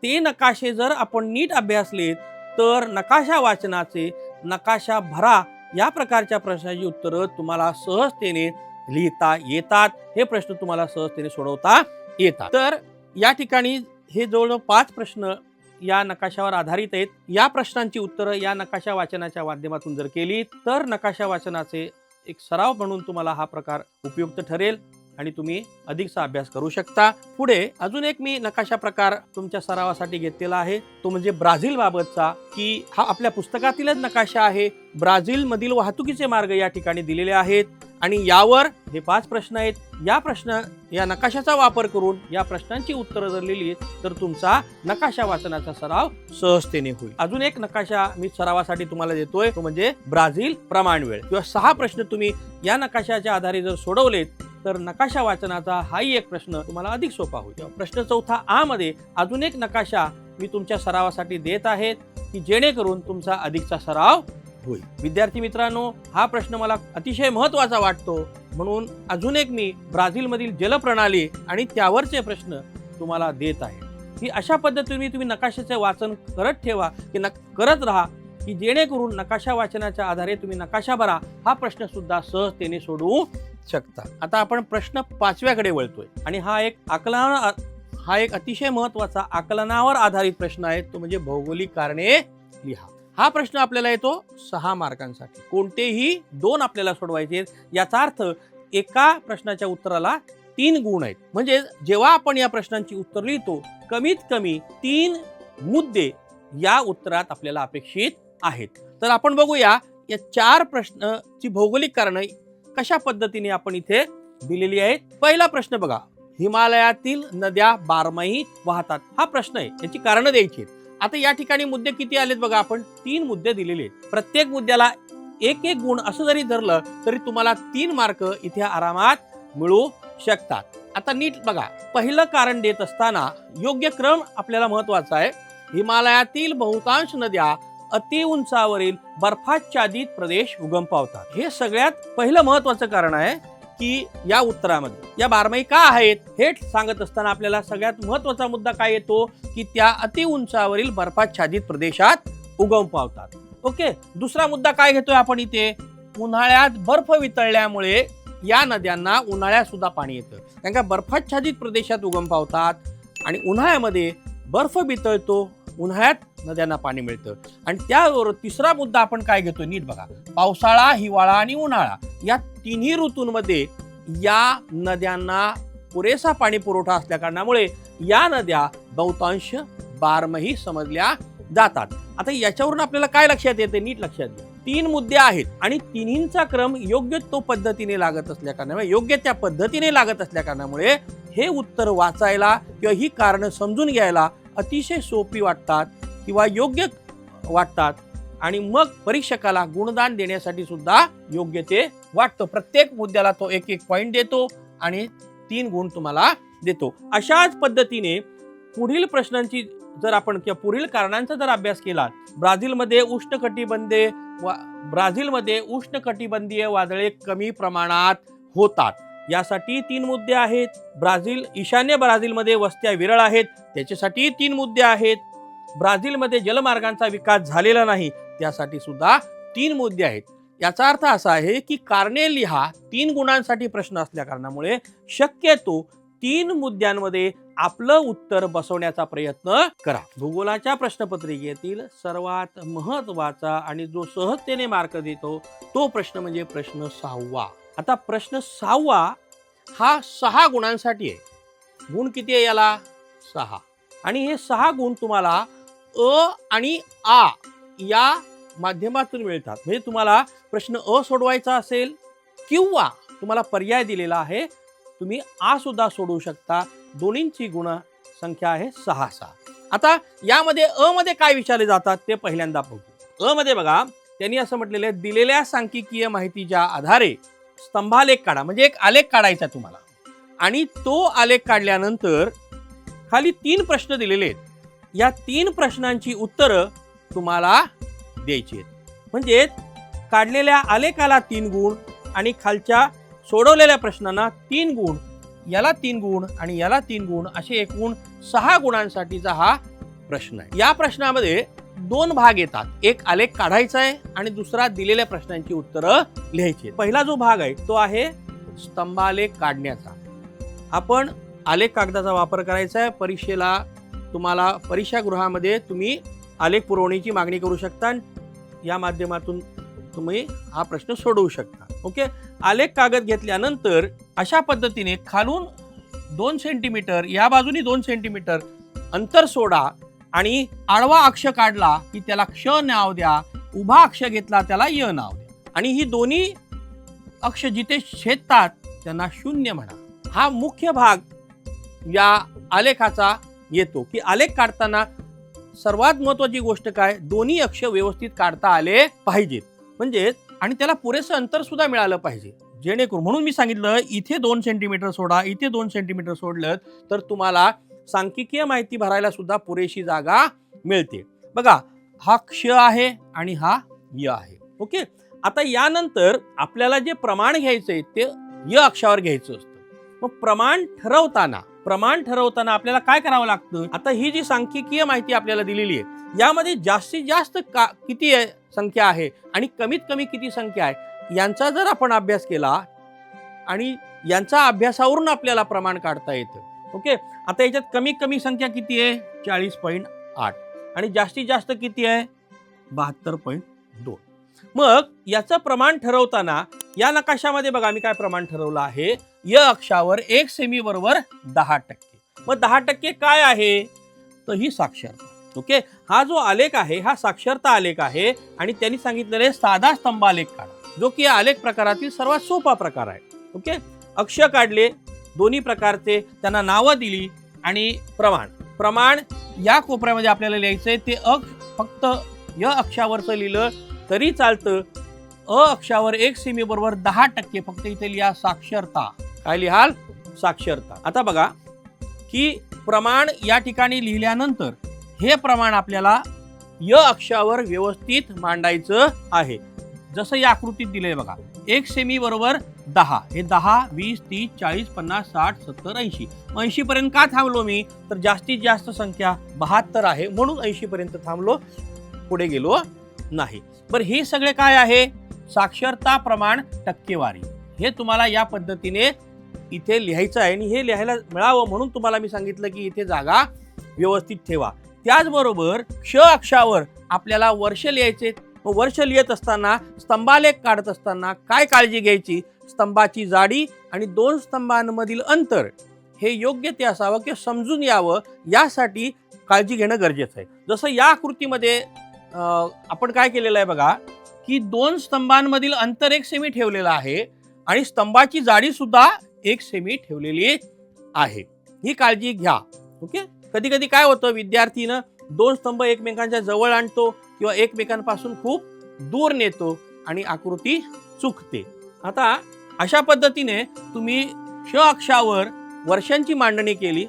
Speaker 1: ते नकाशे जर आपण नीट अभ्यासलेत तर नकाशा वाचनाचे नकाशा भरा या प्रकारच्या प्रश्नाची उत्तरं तुम्हाला सहजतेने लिहिता येतात. हे प्रश्न तुम्हाला सहजतेने सोडवता येतात. तर या ठिकाणी हे जवळ 5 प्रश्न या नकाशावर आधारित आहेत. या प्रश्नांची उत्तरं या नकाशा वाचनाच्या माध्यमातून जर केली तर नकाशा वाचनाचे एक सराव म्हणून तुम्हाला हा प्रकार उपयुक्त ठरेल आणि तुम्ही अधिकचा अभ्यास करू शकता. पुढे अजून एक मी नकाशा प्रकार तुमच्या सरावासाठी घेतलेला आहे, तो म्हणजे ब्राझील बाबतचा, की हा आपल्या पुस्तकातीलच नकाशा आहे. ब्राझील मधील वाहतुकीचे मार्ग या ठिकाणी दिलेले आहेत आणि यावर हे 5 प्रश्न आहेत. या नकाशाचा वापर करून या प्रश्नांची उत्तरं जर लिहिली तर तुमचा नकाशा वाचनाचा सराव सहजतेने होईल. अजून एक नकाशा मी सरावासाठी तुम्हाला देतोय, तो म्हणजे ब्राझील प्रमाणवेळ. किंवा 6 प्रश्न तुम्ही या नकाशाच्या आधारे जर सोडवलेत तर नकाशा वाचनाचा हाही एक प्रश्न तुम्हाला अधिक सोपा होईल. प्रश्न 4 आ मध्ये अजून एक नकाशा मी तुमच्या सरावासाठी देत आहे की जेणेकरून तुमचा अधिकचा सराव होईल. विद्यार्थी मित्रांनो, हा प्रश्न मला अतिशय महत्त्वाचा वाटतो म्हणून अजून एक मी ब्राझील मधील जलप्रणाली आणि त्यावरचे प्रश्न तुम्हाला देत आहे. की अशा पद्धतीने तुम्ही नकाशाचे वाचन करत ठेवा की करत राहा की जेणेकरून नकाशा वाचनाच्या आधारे तुम्ही नकाशा भरा हा प्रश्न सुद्धा सहजतेने सोडवू शकता. आता आपण प्रश्न 5व्याकडे वळतोय आणि हा एक अतिशय महत्त्वाचा आकलनावर आधारित प्रश्न आहे, तो म्हणजे भौगोलिक कारणे लिहा. हा प्रश्न आपल्याला येतो 6 मार्कांसाठी. कोणतेही 2 आपल्याला सोडवायचे. याचा अर्थ एका प्रश्नाच्या उत्तराला 3 गुण आहेत. म्हणजे जेव्हा आपण या प्रश्नांची उत्तर लिहितो कमीत कमी 3 मुद्दे या उत्तरात आपल्याला अपेक्षित आहेत. तर आपण बघूया या 4 प्रश्नाची भौगोलिक कारणे कशा पद्धतीने आपण इथे दिलेली आहेत. पहिला प्रश्न बघा, हिमालयातील नद्या बारमाही वाहतात. हा प्रश्न आहे, याची कारणं द्यायची आहेत. आता या ठिकाणी मुद्दे किती आलेत बघा, आपण 3 मुद्दे दिलेले आहेत. प्रत्येक मुद्द्याला 1-1 गुण असं जरी धरलं तरी तुम्हाला 3 मार्क इथे आरामात मिळू शकतात. आता नीट बघा, पहिलं कारण देत असताना योग्य क्रम आपल्याला महत्वाचा आहे. हिमालयातील बहुतांश नद्या अति उंचावरील बर्फाच्छादित प्रदेश उगम पावतात. हे सगळ्यात पहिलं महत्वाचं कारण आहे की या उत्तरामध्ये या बारमाही का आहेत हे सांगत असताना आपल्याला सगळ्यात महत्वाचा मुद्दा काय येतो की त्या अति उंचावरील बर्फाच्छादित प्रदेशात उगम पावतात. ओके, दुसरा मुद्दा काय घेतोय आपण इथे, उन्हाळ्यात बर्फ वितळल्यामुळे या नद्यांना उन्हाळ्यात सुद्धा पाणी येतं. कारण का बर्फाच्छादित प्रदेशात उगम पावतात आणि उन्हाळ्यामध्ये बर्फ वितळतो, उन्हाळ्यात नद्यांना पाणी मिळतं. आणि त्याबरोबर तिसरा मुद्दा आपण काय घेतो नीट बघा, पावसाळा, हिवाळा आणि उन्हाळा या तिन्ही ऋतूंमध्ये या नद्यांना पुरेसा पाणी पुरवठा असल्या कारणामुळे या नद्या बहुतांश बारमाही समजल्या जातात. आता याच्यावरून आपल्याला काय लक्षात येते, नीट लक्षात घ्या. 3 मुद्दे आहेत आणि तिन्हींचा क्रम योग्य त्या पद्धतीने लागत असल्या कारणामुळे हे उत्तर वाचायला किंवा ही कारणं समजून घ्यायला अतिशय सोपी वाटतात किंवा योग्य वाटतात आणि मग परीक्षकाला गुणदान देण्यासाठी सुद्धा योग्य ते वाटतं. प्रत्येक मुद्द्याला तो 1-1 पॉइंट देतो आणि 3 गुण तुम्हाला देतो. अशाच पद्धतीने पुढील प्रश्नांची जर आपण किंवा पुढील कारणांचा जर अभ्यास केला, ब्राझीलमध्ये उष्णकटिबंधीय वादळे कमी प्रमाणात होतात, यासाठी 3 मुद्दे आहेत. ईशान्य ब्राझीलमध्ये वस्त्या विरळ आहेत, त्याच्यासाठी 3 मुद्दे आहेत. ब्राझीलमध्ये जलमार्गांचा विकास झालेला नाही, त्यासाठी सुद्धा 3 मुद्दे आहेत. याचा अर्थ असा आहे की कारणे लिहा 3 गुणांसाठी प्रश्न असल्या कारणामुळे शक्यतो 3 मुद्द्यांमध्ये आपलं उत्तर बसवण्याचा प्रयत्न करा. भूगोलाच्या प्रश्नपत्रिकेतील सर्वात महत्वाचा आणि जो सहजतेने मार्क देतो तो प्रश्न म्हणजे प्रश्न 6वा. आता प्रश्न 6वा हा 6 गुणांसाठी आहे. गुण किती आहे याला, 6. आणि हे 6 गुण तुम्हाला अ आणि आ या माध्यमातून मिळतात. म्हणजे तुम्हाला प्रश्न अ सोडवायचा असेल किंवा तुम्हाला पर्याय दिलेला आहे, तुम्ही आ सुद्धा सोडवू शकता. दोन्हींची गुण संख्या आहे 6. आता यामध्ये अ मध्ये काय विचारले जातात ते पहिल्यांदा बघू. अ मध्ये बघा, त्यांनी असं म्हटलेलं आहे, दिलेल्या सांख्यिकीय माहितीच्या आधारे स्तंभालेख काढा. म्हणजे एक आलेख काढायचा तुम्हाला आणि तो आलेख काढल्यानंतर खाली 3 प्रश्न दिलेले आहेत. या 3 प्रश्नांची उत्तरं तुम्हाला द्यायची आहेत. म्हणजे काढलेल्या आलेखाला 3 गुण आणि खालच्या सोडवलेल्या प्रश्नांना 3 गुण, याला 3 गुण आणि याला 3 गुण, असे एकूण 6 गुणांसाठीचा हा प्रश्न आहे. या प्रश्नामध्ये 2 भाग येतात. एक आलेख काढायचा आहे आणि दुसरा दिलेल्या प्रश्नांची उत्तरं लिहायची. पहिला जो भाग आहे तो आहे स्तंभालेख काढण्याचा. आपण आलेख कागदाचा वापर करायचा आहे. परीक्षेला तुम्हाला परीक्षागृहामध्ये तुम्ही आलेख पुरवण्याची मागणी करू शकता. या माध्यमातून तुम्ही हा प्रश्न सोडवू शकता. ओके. आलेख कागद घेतल्यानंतर अशा पद्धतीने खालून 2 सेंटीमीटर, या बाजूने 2 सेंटीमीटर अंतर सोडा आणि आडवा अक्ष काढला की त्याला क्ष नाव द्या, उभा अक्ष घेतला त्याला य नाव द्या आणि ही दोन्ही अक्ष जिथे छेदतात त्यांना 0 म्हणा. हा मुख्य भाग या आलेखाचा येतो की आलेख काढताना सर्वात महत्वाची गोष्ट काय, दोन्ही अक्ष व्यवस्थित काढता आले पाहिजेत. म्हणजे आणि त्याला पुरेसं अंतर सुद्धा मिळालं पाहिजे, जेणेकरून, म्हणून मी सांगितलं इथे 2 सेंटीमीटर सोडा, इथे 2 सेंटीमीटर सोडलं तर तुम्हाला सांख्यिकीय माहिती भरायला सुद्धा पुरेशी जागा मिळते. बघा, हा क्ष आहे आणि हा य आहे. ओके. आता यानंतर आपल्याला जे प्रमाण घ्यायचंय ते य अक्षावर घ्यायचं असतं. मग प्रमाण ठरवताना आपल्याला काय करावं लागतं. आता ही जी सांख्यिकीय माहिती आपल्याला दिलेली आहे यामध्ये जास्तीत जास्त किती संख्या आहे आणि कमीत कमी किती संख्या आहे यांचा जर आपण अभ्यास केला आणि यांचा अभ्यासावरून आपल्याला प्रमाण काढता येतं. ओके. आता याच्यात कमीत कमी संख्या किती आहे 40.8 आणि जास्तीत जास्त किती आहे 72.2. मग याचं प्रमाण ठरवताना या नकाशामध्ये बघा मी काय प्रमाण ठरवलं आहे. य अक्षावर 1 सेमी बरोबर 10%. मग 10% काय आहे तर ही साक्षरता. ओके. हा जो आलेख आहे हा साक्षरता आलेख आहे आणि त्यांनी सांगितलेले साधा स्तंभालेख काढा, जो की आलेख प्रकारातील सर्वात सोपा प्रकार आहे. ओके. अक्ष काढले दोन्ही प्रकारचे, त्यांना नावं दिली आणि प्रमाण या कोपऱ्यामध्ये आपल्याला लिहायचंय. ते फक्त य अक्षावरचं लिहिलं तरी चालतं. अ अक्षावर 1 सेमी बरोबर 10%, फक्त इथे लिहा साक्षरता. काय लिहाल साक्षरता. आता बघा की प्रमाण या ठिकाणी लिहिल्यानंतर हे प्रमाण आपल्याला य अक्षावर व्यवस्थित मांडायचं आहे. जसं या आकृतीत दिलंय बघा, 1 सेमी बरोबर 10, हे 10, 20, 30, 40, 50, 60, 70, 80. 80 पर्यंत का थांबलो मी तर जास्तीत जास्त संख्या 72 आहे म्हणून 80 पर्यंत थांबलो, पुढे गेलो नाही. बरं, हे सगळे काय आहे साक्षरता, प्रमाण, टक्केवारी. हे तुम्हाला या पद्धतीने इथे लिहायचं आहे आणि हे लिहायला मिळावं म्हणून तुम्हाला मी सांगितलं की इथे जागा व्यवस्थित ठेवा. त्याचबरोबर क्ष अक्षावर आपल्याला वर्ष लिहायचे. वर्ष लिहित असताना स्तंभालेख काढत असताना काय काळजी घ्यायची, स्तंभाची जाडी आणि 2 स्तंभांमधील अंतर हे योग्य ते असावं किंवा समजून यावं यासाठी काळजी घेणं गरजेचं आहे. जसं या आकृतीमध्ये आपण काय केलेलं आहे बघा की 2 स्तंभांमधील अंतर 1 सेमी ठेवलेलं आहे आणि स्तंभाची जाडी सुद्धा 1 सेमी ठेवलेली आहे. ही काळजी घ्या. ओके. कधी कधी काय होतं, विद्यार्थीनं 2 स्तंभ एकमेकांच्या जवळ आणतो किंवा एकमेकांपासून खूप दूर नेतो आणि आकृती चुकते. आता अशा पद्धतीने तुम्ही क्ष अक्षावर वर्षांची मांडणी केली,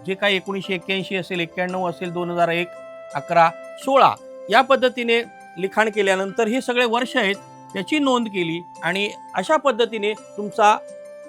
Speaker 1: जे काही 1981 असेल, 91 असेल, 2001, 11, 16 या पद्धतीने लिखाण केल्यानंतर हे सगळे वर्ष आहेत त्याची नोंद केली आणि अशा पद्धतीने तुमचा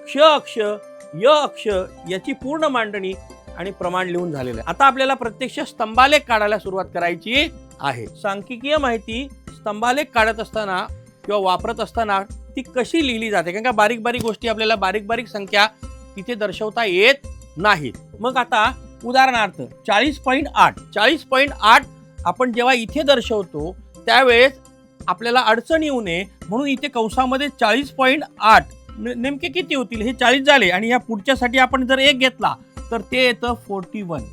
Speaker 1: क्ष अक्ष, य अक्ष याची पूर्ण मांडणी आणि प्रमाण लिहून झालेलं आहे. आता आपल्याला प्रत्यक्ष स्तंभालेख काढायला सुरुवात करायची आहे. सांख्यिकीय माहिती स्तंभालेख काढत असताना किंवा वापरत असताना ती कशी लिहिली जाते, कारण का बारीक बारीक गोष्टी आपल्याला बारीक बारीक संख्या तिथे दर्शवता येत नाहीत. मग आता उदाहरणार्थ 40.8 आपण जेव्हा इथे दर्शवतो त्यावेळेस आपल्याला अडचण येऊ नये म्हणून इथे कंसामध्ये 40.8 नेमके किती होतील, हे 40 झाले आणि या पुढच्यासाठी आपण जर 1 घेतला तर ते येतं 41.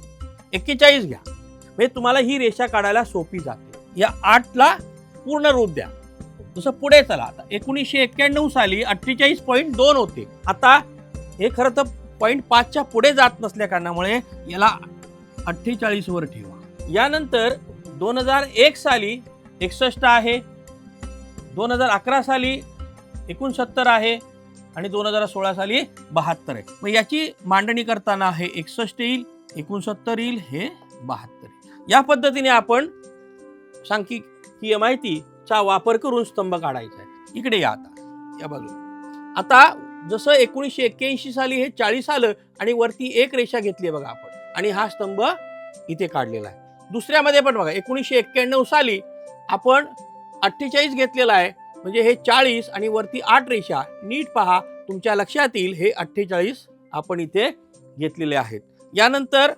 Speaker 1: 41 घ्या, म्हणजे तुम्हाला ही रेषा काढायला सोपी जाते. या 8ला पूर्ण रूप द्या. जसं पुढे चला, आता 1991 साली 48.2 होते. आता हे खरं तर 0.5च्या पुढे जात नसल्या कारणामुळे याला 48 वर ठेवा. यानंतर 2001 साली 61 आहे, 2011 साली 69 आहे आणि 2016 साली 72 आहे. मग याची मांडणी करताना हे 61 येईल, 69 येईल, हे 72 येईल. या पद्धतीने आपण सांख्यिकीय माहिती चा वापर करून स्तंभ काढायचा आहे. इकडे या आता या बाजूला. आता जसं 1981 साली हे 40 आलं आणि वरती एक रेषा घेतली बघा आपण आणि हा स्तंभ इथे काढलेला आहे. दुसऱ्यामध्ये पण बघा 1991 साली आपण 48 घेतलेला आहे, म्हणजे हे 40 आणि वरती 8 रेषा. नीट पहा, तुमच्या लक्षात येईल हे 48 आपण इथे घेतलेले आहेत. यानंतर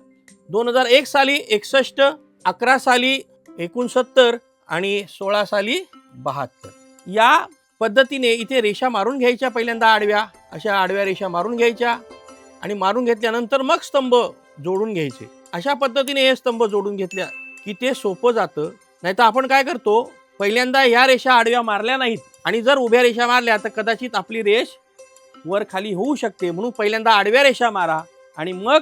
Speaker 1: 2001 साली 61, 11 साली 69 आणि 16 साली 72. या पद्धतीने इथे रेषा मारून घ्यायच्या, पहिल्यांदा आडव्या, अशा आडव्या रेषा मारून घ्यायच्या आणि मारून घेतल्यानंतर मग स्तंभ जोडून घ्यायचे. अशा पद्धतीने हे स्तंभ जोडून घेतल्या की ते सोपं जातं. नाहीतर आपण काय करतो, पहिल्यांदा ह्या रेषा आडव्या मारल्या नाहीत आणि जर उभ्या रेषा मारल्या तर कदाचित आपली रेष वर खाली होऊ शकते. म्हणून पहिल्यांदा आडव्या रेषा मारा आणि मग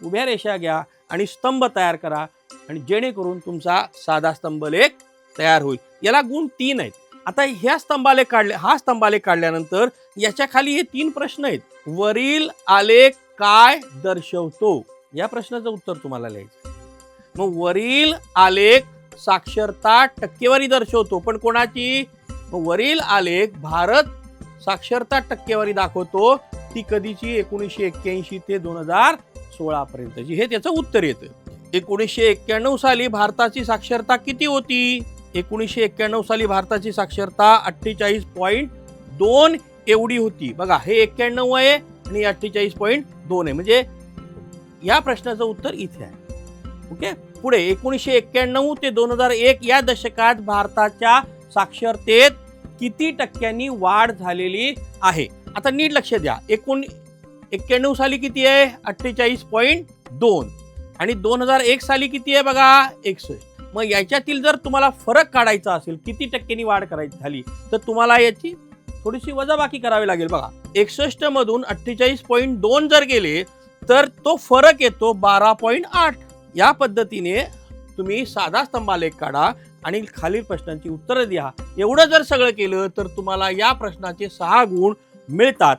Speaker 1: उभ्या रेषा घ्या आणि स्तंभ तयार करा आणि जेणेकरून तुमचा साधा स्तंभलेख तयार होईल. याला गुण 3 आहेत. आता ह्या स्तंभालेख काढले, हा स्तंभालेख काढल्यानंतर याच्या खाली हे 3 प्रश्न आहेत. वरील आलेख काय दर्शवतो, या प्रश्नाचं उत्तर तुम्हाला लिहायचं. मग वरील आलेख साक्षरता टक्केवारी दर्शवतो, पण कोणाची? वरील आलेख भारत साक्षरता टक्केवारी दाखवतो, ती कधीची? 1981 ते 2016 पर्यंतची. हे त्याचं उत्तर येतं. 1991 साली भारताची साक्षरता किती होती? 1991 साली भारताची साक्षरता 48.2 एवढी होती. बघा, हे 91 आहे आणि 48.2 आहे, म्हणजे या प्रश्नाचं उत्तर इथे आहे. ओके, पुढे 1991 ते 2001 या दशकात भारताच्या साक्षरतेत किती टक्क्यांनी वाढ झालेली आहे? आता नीट लक्ष द्या. 1991 साली किती आहे? 48.2 आणि 2001 साली किती आहे बघा? 61. मग याच्यातील जर तुम्हाला फरक काढायचा असेल, किती टक्क्यांनी वाढ करायची झाली, तर तुम्हाला याची थोडीशी वजाबाकी करावी लागेल. बघा, 61 मधून 48.2 जर गेले तर तो फरक येतो 12.8. या पद्धतीने तुम्ही साधा स्तंभालेख काढा आणि खालील प्रश्नांची उत्तरं द्या. एवढं जर सगळं केलं तर तुम्हाला या प्रश्नाचे 6 गुण मिळतात.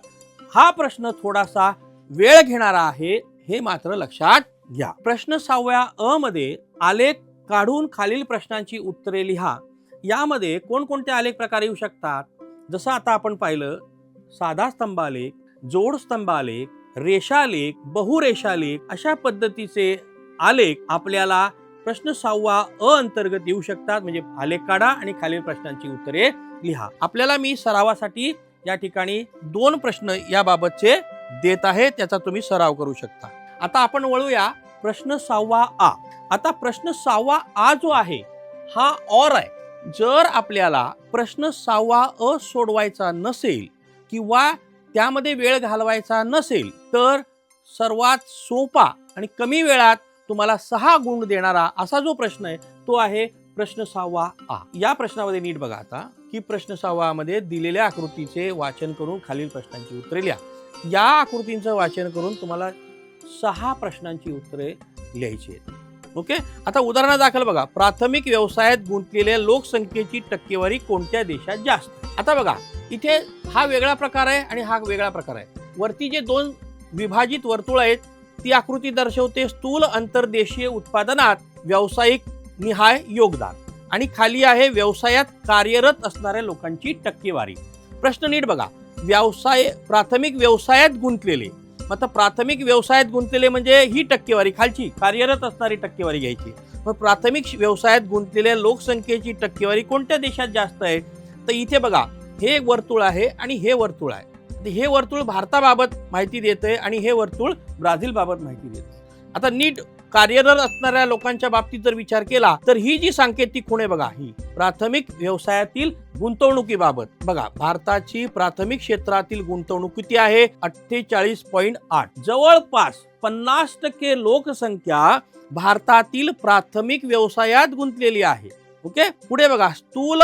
Speaker 1: हा प्रश्न थोडासा वेळ घेणारा आहे, हे मात्र लक्षात घ्या. प्रश्न 6व्या अ मध्ये आलेख काढून खालील प्रश्नांची उत्तरे लिहा. यामध्ये कोणकोणते आलेख प्रकार येऊ शकतात? जसं आता आपण पाहिलं, साधा स्तंभालेख, जोड स्तंभालेख, रेषालेख, बहुरेषालेख, अशा पद्धतीचे आलेख आपल्याला प्रश्न 6वा अ अंतर्गत येऊ शकतात. म्हणजे आलेख काढा आणि खालील प्रश्नांची उत्तरे लिहा. आपल्याला मी सरावासाठी या ठिकाणी 2 प्रश्न याबाबतचे देत आहे, त्याचा तुम्ही सराव करू शकता. आता आपण वळूया प्रश्न 6वा आ. आता प्रश्न 6वा आ जो आहे हा और आहे. जर आपल्याला प्रश्न 6वा अ सोडवायचा नसेल किंवा त्यामध्ये वेळ घालवायचा नसेल तर सर्वात सोपा आणि कमी वेळात तुम्हाला 6 गुण देणारा असा जो प्रश्न आहे तो आहे प्रश्न 6वा आ. या प्रश्नामध्ये नीट बघा आता की प्रश्न 6वा मध्ये दिलेल्या आकृतीचे वाचन करून खालील प्रश्नांची उत्तरे लिहा. या आकृतींचं वाचन करून तुम्हाला 6 प्रश्नांची उत्तरे लिहायची आहेत. ओके, आता उदाहरणादाखल बघा, प्राथमिक व्यवसायात गुंतलेल्या लोकसंख्येची टक्केवारी कोणत्या देशात जास्त? आता बघा, इथे हा वेगळा प्रकार आहे आणि हा वेगळा प्रकार आहे. वरती जे 2 विभाजित वर्तुळ आहेत ती आकृती दर्शवते स्थूल अंतर्देशीय उत्पादनात व्यावसायिक निहाय योगदान आणि खाली आहे व्यवसायात कार्यरत असणाऱ्या लोकांची टक्केवारी. प्रश्न नीट बघा, प्राथमिक व्यवसायात गुंतलेले, आता प्राथमिक व्यवसायात गुंतलेले म्हणजे ही टक्केवारी खालची कार्यरत असणारी टक्केवारी घ्यायची. मग प्राथमिक व्यवसायात गुंतलेल्या लोकसंख्येची टक्केवारी कोणत्या देशात जास्त आहे? तर इथे बघा, हे वर्तुळ आहे आणि हे वर्तुळ आहे. हे वर्तुळ भारताबाबत माहिती देते आणि हे वर्तुळ ब्राझील बाबत माहिती देते. आता नीट कार्यरत असणाऱ्या लोकांच्या बाबतीत जर विचार केला तर ही जी सांकेतिक खूण आहे बघा, ही प्राथमिक व्यवसायातील गुंतवणुकीबाबत. बघा, भारताची प्राथमिक क्षेत्रातील गुंतवणूक किती आहे? 48.8. जवळपास 50% लोकसंख्या भारतातील प्राथमिक व्यवसायात गुंतलेली आहे. ओके, पुढे बघा, स्थूल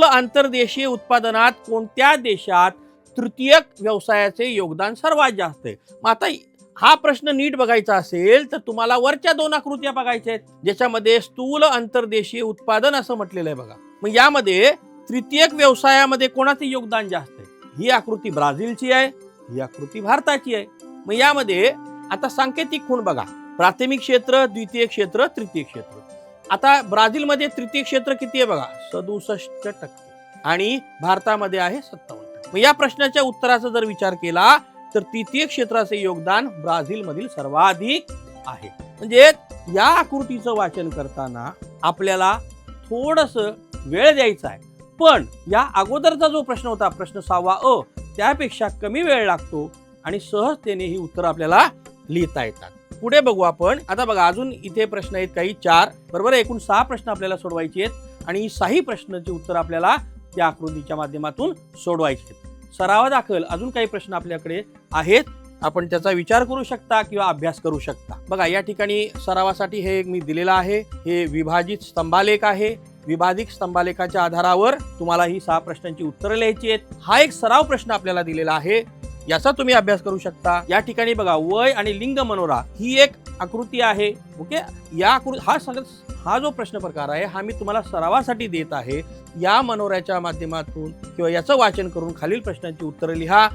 Speaker 1: अंतर्देशीय उत्पादनात कोणत्या देशात तृतीयक व्यवसायाचे योगदान सर्वात जास्त आहे? मग आता हा प्रश्न नीट बघायचा असेल तर तुम्हाला वरच्या 2 आकृत्या बघायच्या आहेत ज्याच्यामध्ये स्थूल अंतर्देशीय उत्पादन असं म्हटलेलं आहे बघा. मग यामध्ये तृतीयक व्यवसायामध्ये कोणाचे योगदान जास्त आहे? ही आकृती ब्राझीलची आहे, ही आकृती भारताची आहे. मग यामध्ये आता सांकेतिक खूण बघा, प्राथमिक क्षेत्र, द्वितीय क्षेत्र, तृतीय क्षेत्र. आता ब्राझीलमध्ये तृतीय क्षेत्र किती आहे बघा, 67% आणि भारतामध्ये आहे 57%. मग या प्रश्नाच्या उत्तराचा जर विचार केला तर तृतीय क्षेत्राचे योगदान ब्राझीलमधील सर्वाधिक आहे. म्हणजे या आकृतीचं वाचन करताना आपल्याला थोडस वेळ द्यायचा आहे, पण या अगोदरचा जो प्रश्न होता प्रश्न 6 अ त्यापेक्षा कमी वेळ लागतो आणि सहजतेने ही उत्तर आपल्याला लिहिता येतात. पुढे बघू आपण. आता बघा अजून इथे प्रश्न आहेत काही 4 बरोबर. एकूण 6 प्रश्न आपल्याला सोडवायचे आहेत आणि 6ही प्रश्नाची उत्तर आपल्याला त्या आकृतीच्या माध्यमातून सोडवायचे आहेत. सरावादाखल अजून काही प्रश्न आपल्याकडे आहेत, आपण त्याचा विचार करू शकता किंवा अभ्यास करू शकता. बघा या ठिकाणी सरावासाठी हे एक मी दिलेला आहे, हे विभाजित स्तंभालेख आहे. विभाजित स्तंभालेखाच्या आधारावर तुम्हाला ही 6 प्रश्नांची उत्तरं लिहायची आहेत. हा एक सराव प्रश्न आपल्याला दिलेला आहे, याचा तुम्ही अभ्यास करू शकता. या ठिकाणी बघा वय आणि लिंग मनोरा ही एक आकृती आहे. ओके, या हा जो प्रश्न प्रकार आहे हा मी तुम्हाला सरावासाठी देत आहे. या मनोऱ्याच्या माध्यमातून किंवा याचं वाचन करून खालील प्रश्नांची उत्तरं लिहा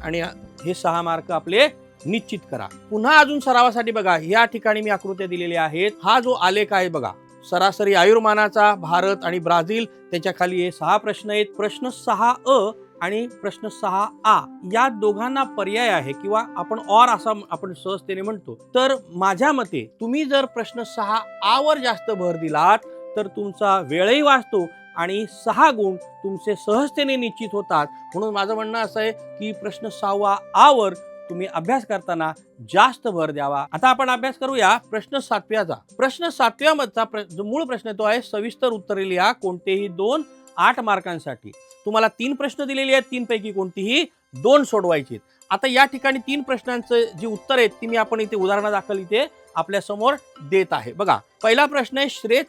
Speaker 1: आणि हे 6 मार्क आपले निश्चित करा. पुन्हा अजून सरावासाठी बघा या ठिकाणी मी आकृत्या दिलेल्या आहेत. हा जो आलेख आहे बघा, सरासरी आयुर्मानाचा भारत आणि ब्राझील, त्याच्या खाली हे 6 प्रश्न आहेत. प्रश्न 6 अ आणि प्रश्न 6 आ या दोघांना पर्याय आहे किंवा आपण और असं आपण सहजतेने म्हणतो. तर माझ्या मते तुम्ही जर प्रश्न 6 आ वर जास्त भर दिलात तर तुमचा वेळही वाचतो आणि 6 गुण तुमचे सहजतेने निश्चित होतात. म्हणून माझं म्हणणं असं आहे की प्रश्न 6 आ वर तुम्ही अभ्यास करताना जास्त भर द्यावा. आता आपण अभ्यास करूया प्रश्न 7व्याचा. प्रश्न 7व्या मधचा जो मूळ प्रश्न तो आहे सविस्तर उत्तरे लिहा कोणतेही 2 8 मार्कांसाठी. तुम्हाला 3 प्रश्न दिलेले आहेत, 3 पैकी कोणतीही 2 सोडवायची. आता या ठिकाणी 3 प्रश्नांचं जी उत्तर आहेत ती मी आपण इथे उदाहरणादाखल इथे आपल्या समोर देत आहे. बघा पहिला प्रश्न आहे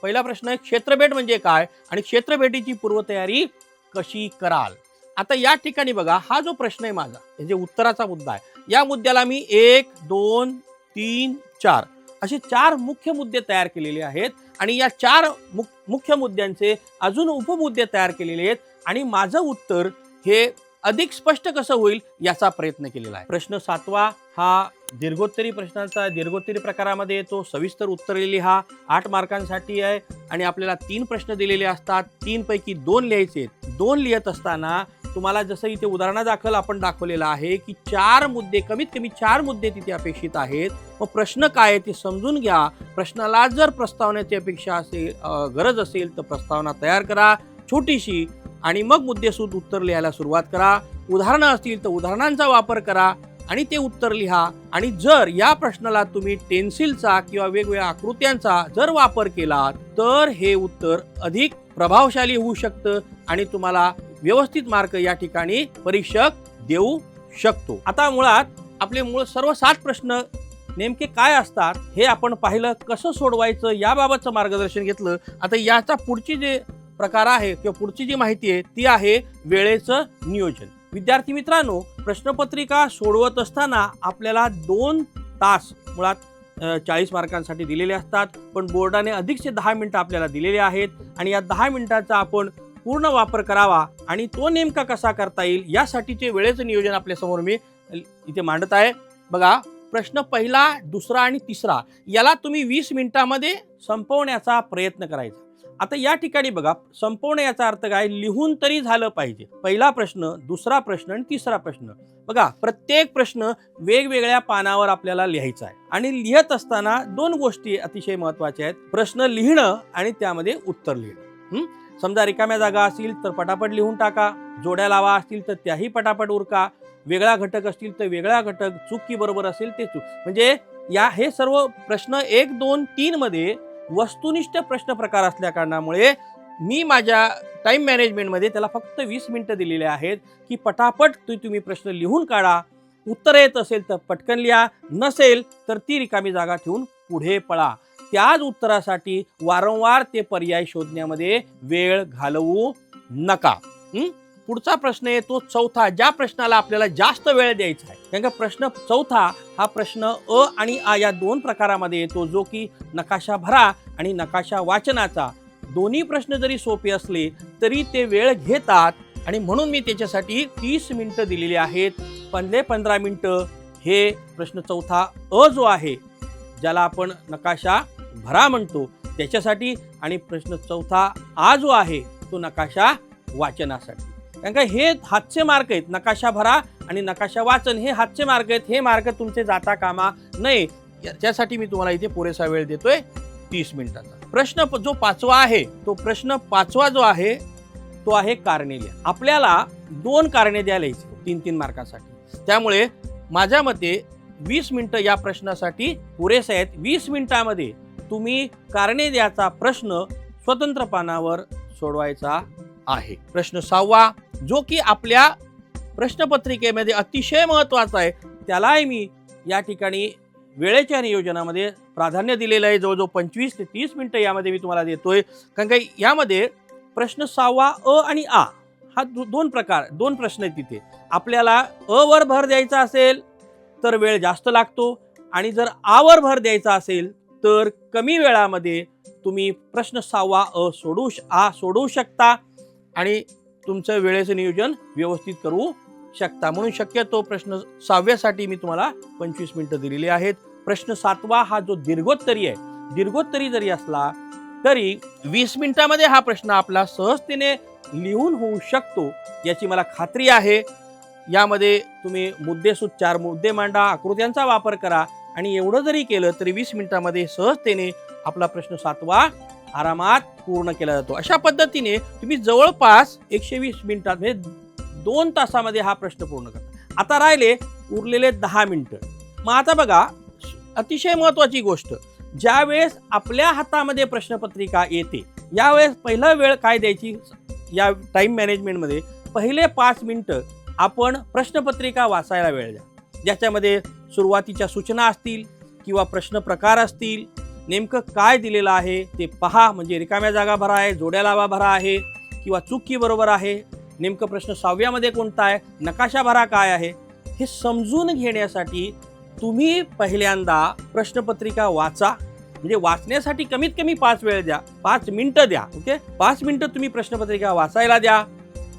Speaker 1: पहिला प्रश्न आहे क्षेत्रभेट म्हणजे काय आणि क्षेत्रभेटीची पूर्वतयारी कशी कराल. आता या ठिकाणी बघा हा जो प्रश्न आहे माझा, म्हणजे उत्तराचा मुद्दा आहे, या मुद्द्याला मी 1 2 3 4 असे 4 मुख्य मुद्दे तयार केलेले आहेत आणि या 4 मुख्य मुद्द्यांचे अजून उपमुद्दे तयार केलेले आहेत आणि माझं उत्तर हे अधिक स्पष्ट कसं होईल याचा प्रयत्न केलेला आहे. प्रश्न 7वा हा दीर्घोत्तरी प्रश्नांचा दीर्घोत्तरी प्रकारामध्ये येतो. सविस्तर उत्तरे लिहा 8 मार्कांसाठी आहे आणि आपल्याला 3 प्रश्न दिलेले असतात, 3 पैकी 2 लिहायचे. 2 लिहित असताना तुम्हाला जसं इथे उदाहरणादाखल आपण दाखवलेलं आहे की 4 मुद्दे कमीत कमी 4 मुद्दे तिथे अपेक्षित आहेत. मग प्रश्न काय आहे ते समजून घ्या. प्रश्नाला जर प्रस्तावनेची अपेक्षा असेल गरज असेल तर प्रस्तावना तयार करा छोटीशी आणि मग मुद्देसूद उत्तर लिहायला सुरुवात करा. उदाहरणं असतील तर उदाहरणांचा वापर करा आणि ते उत्तर लिहा. आणि जर या प्रश्नाला तुम्ही पेन्सिलचा किंवा वेगवेगळ्या आकृत्यांचा जर वापर केला तर हे उत्तर अधिक प्रभावशाली होऊ शकतं आणि तुम्हाला व्यवस्थित मार्क या ठिकाणी परीक्षक देऊ शकतो. आता मुळात आपले सर्व 7 प्रश्न नेमके काय असतात हे आपण पाहिलं, कसं सोडवायचं याबाबतचं मार्गदर्शन घेतलं. आता याचा पुढची जे प्रकार आहे किंवा पुढची जी माहिती आहे ती आहे वेळेचं नियोजन. विद्यार्थी मित्रांनो, प्रश्नपत्रिका सोडवत असताना आपल्याला 2 तास मुळात 40 मार्कांसाठी दिलेले असतात, पण बोर्डाने अधिकचे 10 मिनिटं आपल्याला दिलेले आहेत आणि या 10 मिनिटाचा आपण पूर्ण वापर करावा आणि तो नेमका कसा करता येईल यासाठीचे वेळेचं नियोजन आपल्यासमोर मी इथे मांडत आहे. बघा प्रश्न पहिला, दुसरा आणि तिसरा याला तुम्ही 20 मिनिटांमध्ये संपवण्याचा प्रयत्न करायचा. आता या ठिकाणी बघा संपवणे याचा अर्थ काय, लिहून तरी झालं पाहिजे. पहिला प्रश्न, दुसरा प्रश्न आणि तिसरा प्रश्न. बघा प्रत्येक प्रश्न वेगवेगळ्या पानावर आपल्याला लिहायचा आहे आणि लिहित असताना 2 गोष्टी अतिशय महत्वाच्या आहेत. प्रश्न लिहिणं आणि त्यामध्ये उत्तर लिहिणं. समजा रिकाम्या जागा असतील तर पटापट लिहून टाका, जोड्या लावा असतील तर त्याही पटापट उरका, वेगळा घटक असतील तर वेगळा घटक, चूक की बरोबर असेल ते चूक. म्हणजे हे सर्व प्रश्न 1 2 3 मध्ये वस्तुनिष्ठ प्रश्न प्रकार असल्या कारणामुळे मी माझ्या टाइम मॅनेजमेंटमध्ये त्याला फक्त 20 मिनिटं दिलेले आहेत की पटापट तुम्ही प्रश्न लिहून काढा. उत्तर येत असेल तर पटकन लिहा, नसेल तर ती रिकामी जागा ठेवून पुढे पळा. त्याच उत्तरासाठी वारंवार ते पर्याय शोधण्यामध्ये वेळ घालवू नका. पुढचा प्रश्न आहे तो 4था, ज्या प्रश्नाला आपल्याला जास्त वेळ द्यायचा आहे. कारण का प्रश्न 4था हा प्रश्न अ आणि आ या 2 प्रकारामध्ये येतो, जो की नकाशा भरा आणि नकाशा वाचनाचा. दोन्ही प्रश्न जरी सोपे असले तरी ते वेळ घेतात आणि म्हणून मी त्याच्यासाठी 30 मिनिटं दिलेली आहेत. 15 मिनिटं हे प्रश्न 4था अ जो आहे ज्याला आपण नकाशा भरा म्हणतो त्याच्यासाठी, आणि प्रश्न चौथा हा जो आहे तो नकाशा वाचनासाठी. कारण का हे हातचे मार्क आहेत, नकाशा भरा आणि नकाशा वाचन हे हातचे मार्क आहेत. हे मार्क तुमचे जाता कामा नये याच्यासाठी मी तुम्हाला इथे पुरेसा वेळ देतोय 30 मिनिटाचा. प्रश्न जो पाचवा आहे, तो प्रश्न पाचवा जो आहे तो आहे कारणे लिहा. आपल्याला 2 कारणे द्यायला 3-3 मार्कासाठी. त्यामुळे माझ्या मते 20 मिनिटं या प्रश्नासाठी पुरेसे आहेत. 20 मिनिटामध्ये तुम्ही कारणे द्यायचा प्रश्न स्वतंत्र पानावर सोडवायचा आहे. प्रश्न 6वा जो की आपल्या प्रश्नपत्रिकेमध्ये अतिशय महत्वाचा आहे, त्यालाही मी या ठिकाणी वेळेच्या नियोजनामध्ये प्राधान्य दिलेलं आहे. जवळजवळ 25 ते 30 मिनिटं यामध्ये मी तुम्हाला देतोय. कारण का यामध्ये प्रश्न 6वा अ आणि आ हा 2 प्रश्न आहेत. तिथे आपल्याला अ वर भर द्यायचा असेल तर वेळ जास्त लागतो, आणि जर आ वर भर द्यायचा असेल तर कमी वेळामध्ये तुम्ही प्रश्न 6वा अ सोडवू शकता आणि तुमचं वेळेचं नियोजन व्यवस्थित करू शकता. म्हणून शक्यतो प्रश्न 6व्यासाठी मी तुम्हाला 25 मिनिटं दिलेली आहेत. प्रश्न 7वा हा जो दीर्घोत्तरी आहे, दीर्घोत्तरी जरी असला तरी 20 मिनिटामध्ये हा प्रश्न आपला सहजतेने लिहून होऊ शकतो याची मला खात्री आहे. यामध्ये तुम्ही मुद्देसूद 4 मुद्दे मांडा, आकृत्यांचा वापर करा, आणि एवढं जरी केलं तरी 20 मिनिटामध्ये सहजतेने आपला प्रश्न 7वा आरामात पूर्ण केला जातो. अशा पद्धतीने तुम्ही जवळपास 120 मिनिटात म्हणजे 2 तासामध्ये हा प्रश्न पूर्ण करता. आता राहिले उरलेले 10 मिनिटं. मग आता बघा, अतिशय महत्वाची गोष्ट, ज्या वेळेस आपल्या हातामध्ये प्रश्नपत्रिका येते यावेळेस पहिला वेळ काय द्यायची या टाइम मॅनेजमेंटमध्ये, पहिले 5 मिनिटं आपण प्रश्नपत्रिका वाचायला वेळ द्या. ज्याच्यामध्ये सुरुवातीच्या सूचना असतील किंवा प्रश्न प्रकार असतील, नेमकं काय दिलेलं आहे ते पहा. म्हणजे रिकाम्या जागा भरा आहे, जोड्या लावा भरा आहे, किंवा चुकी बरोबर आहे, नेमकं प्रश्न 6व्यामध्ये कोणता आहे, नकाशा भरा काय आहे, हे समजून घेण्यासाठी तुम्ही पहिल्यांदा प्रश्नपत्रिका वाचा. म्हणजे वाचण्यासाठी कमीत कमी 5 मिनिटं द्या. ओके, 5 मिनिटं तुम्ही प्रश्नपत्रिका वाचायला द्या.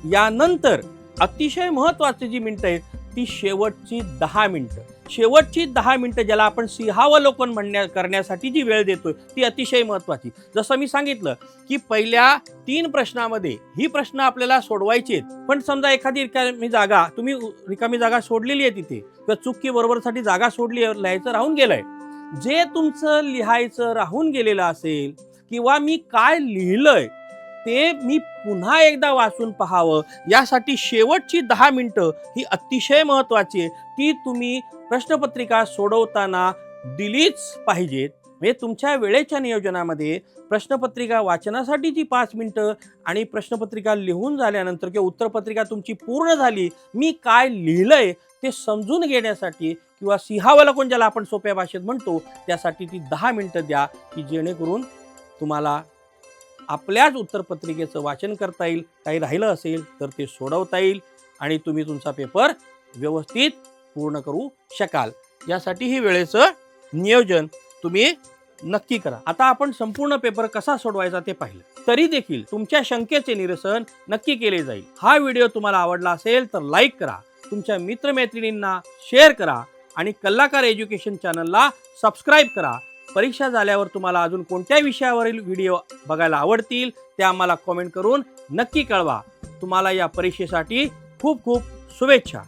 Speaker 1: यानंतर अतिशय महत्वाची जी मिनिटं आहेत ती शेवटची 10 मिनिटं. शेवटची 10 मिनिटं ज्याला आपण सिंहावलोकन करण्यासाठी जी वेळ देतोय ती अतिशय महत्वाची. जसं मी सांगितलं की पहिल्या 3 प्रश्नामध्ये ही प्रश्न आपल्याला सोडवायचे आहेत, पण समजा एखादी रिकामी जागा सोडलेली आहे तिथे, किंवा चुकी बरोबरसाठी जागा सोडली, लिहायचं राहून गेलंय, जे तुमचं लिहायचं राहून गेलेलं असेल किंवा मी काय लिहिलंय ते मी पुन्हा एकदा वाचून पाहावं, यासाठी शेवटची 10 मिनिटं ही अतिशय महत्वाची आहे. ती तुम्ही प्रश्नपत्रिका सोडवताना दिलीच पाहिजेत. म्हणजे तुमच्या वेळेच्या नियोजनामध्ये प्रश्नपत्रिका वाचनासाठीची 5 मिनिटं आणि प्रश्नपत्रिका लिहून झाल्यानंतर किंवा उत्तरपत्रिका तुमची पूर्ण झाली, मी काय लिहिलंय ते समजून घेण्यासाठी किंवा सिंहावलोकन ज्याला आपण सोप्या भाषेत म्हणतो त्यासाठी ती 10 मिनिटं द्या, की जेणेकरून तुम्हाला आपल्याच उत्तरपत्रिकेचं वाचन करता येईल, काही राहिलं असेल तर ते सोडवता येईल आणि तुम्ही तुमचा पेपर व्यवस्थित पूर्ण करू शकाल. यासाठी ही वेळेचं नियोजन तुम्ही नक्की करा. आता आपण संपूर्ण पेपर कसा सोडवायचा ते पाहिलं, तरी देखील तुमच्या शंकेचे निरसन नक्की केले जाईल. हा व्हिडिओ तुम्हाला आवडला असेल तर लाईक करा, तुमच्या मित्रमैत्रिणींना शेअर करा आणि कल्लाकार एज्युकेशन चॅनलला सबस्क्राईब करा. परीक्षा झाल्यावर तुम्हाला अजून कोणत्या विषयावरील व्हिडिओ बघायला आवडतील ते आम्हाला कमेंट करून नक्की कळवा. तुम्हाला या परीक्षेसाठी खूप खूप शुभेच्छा.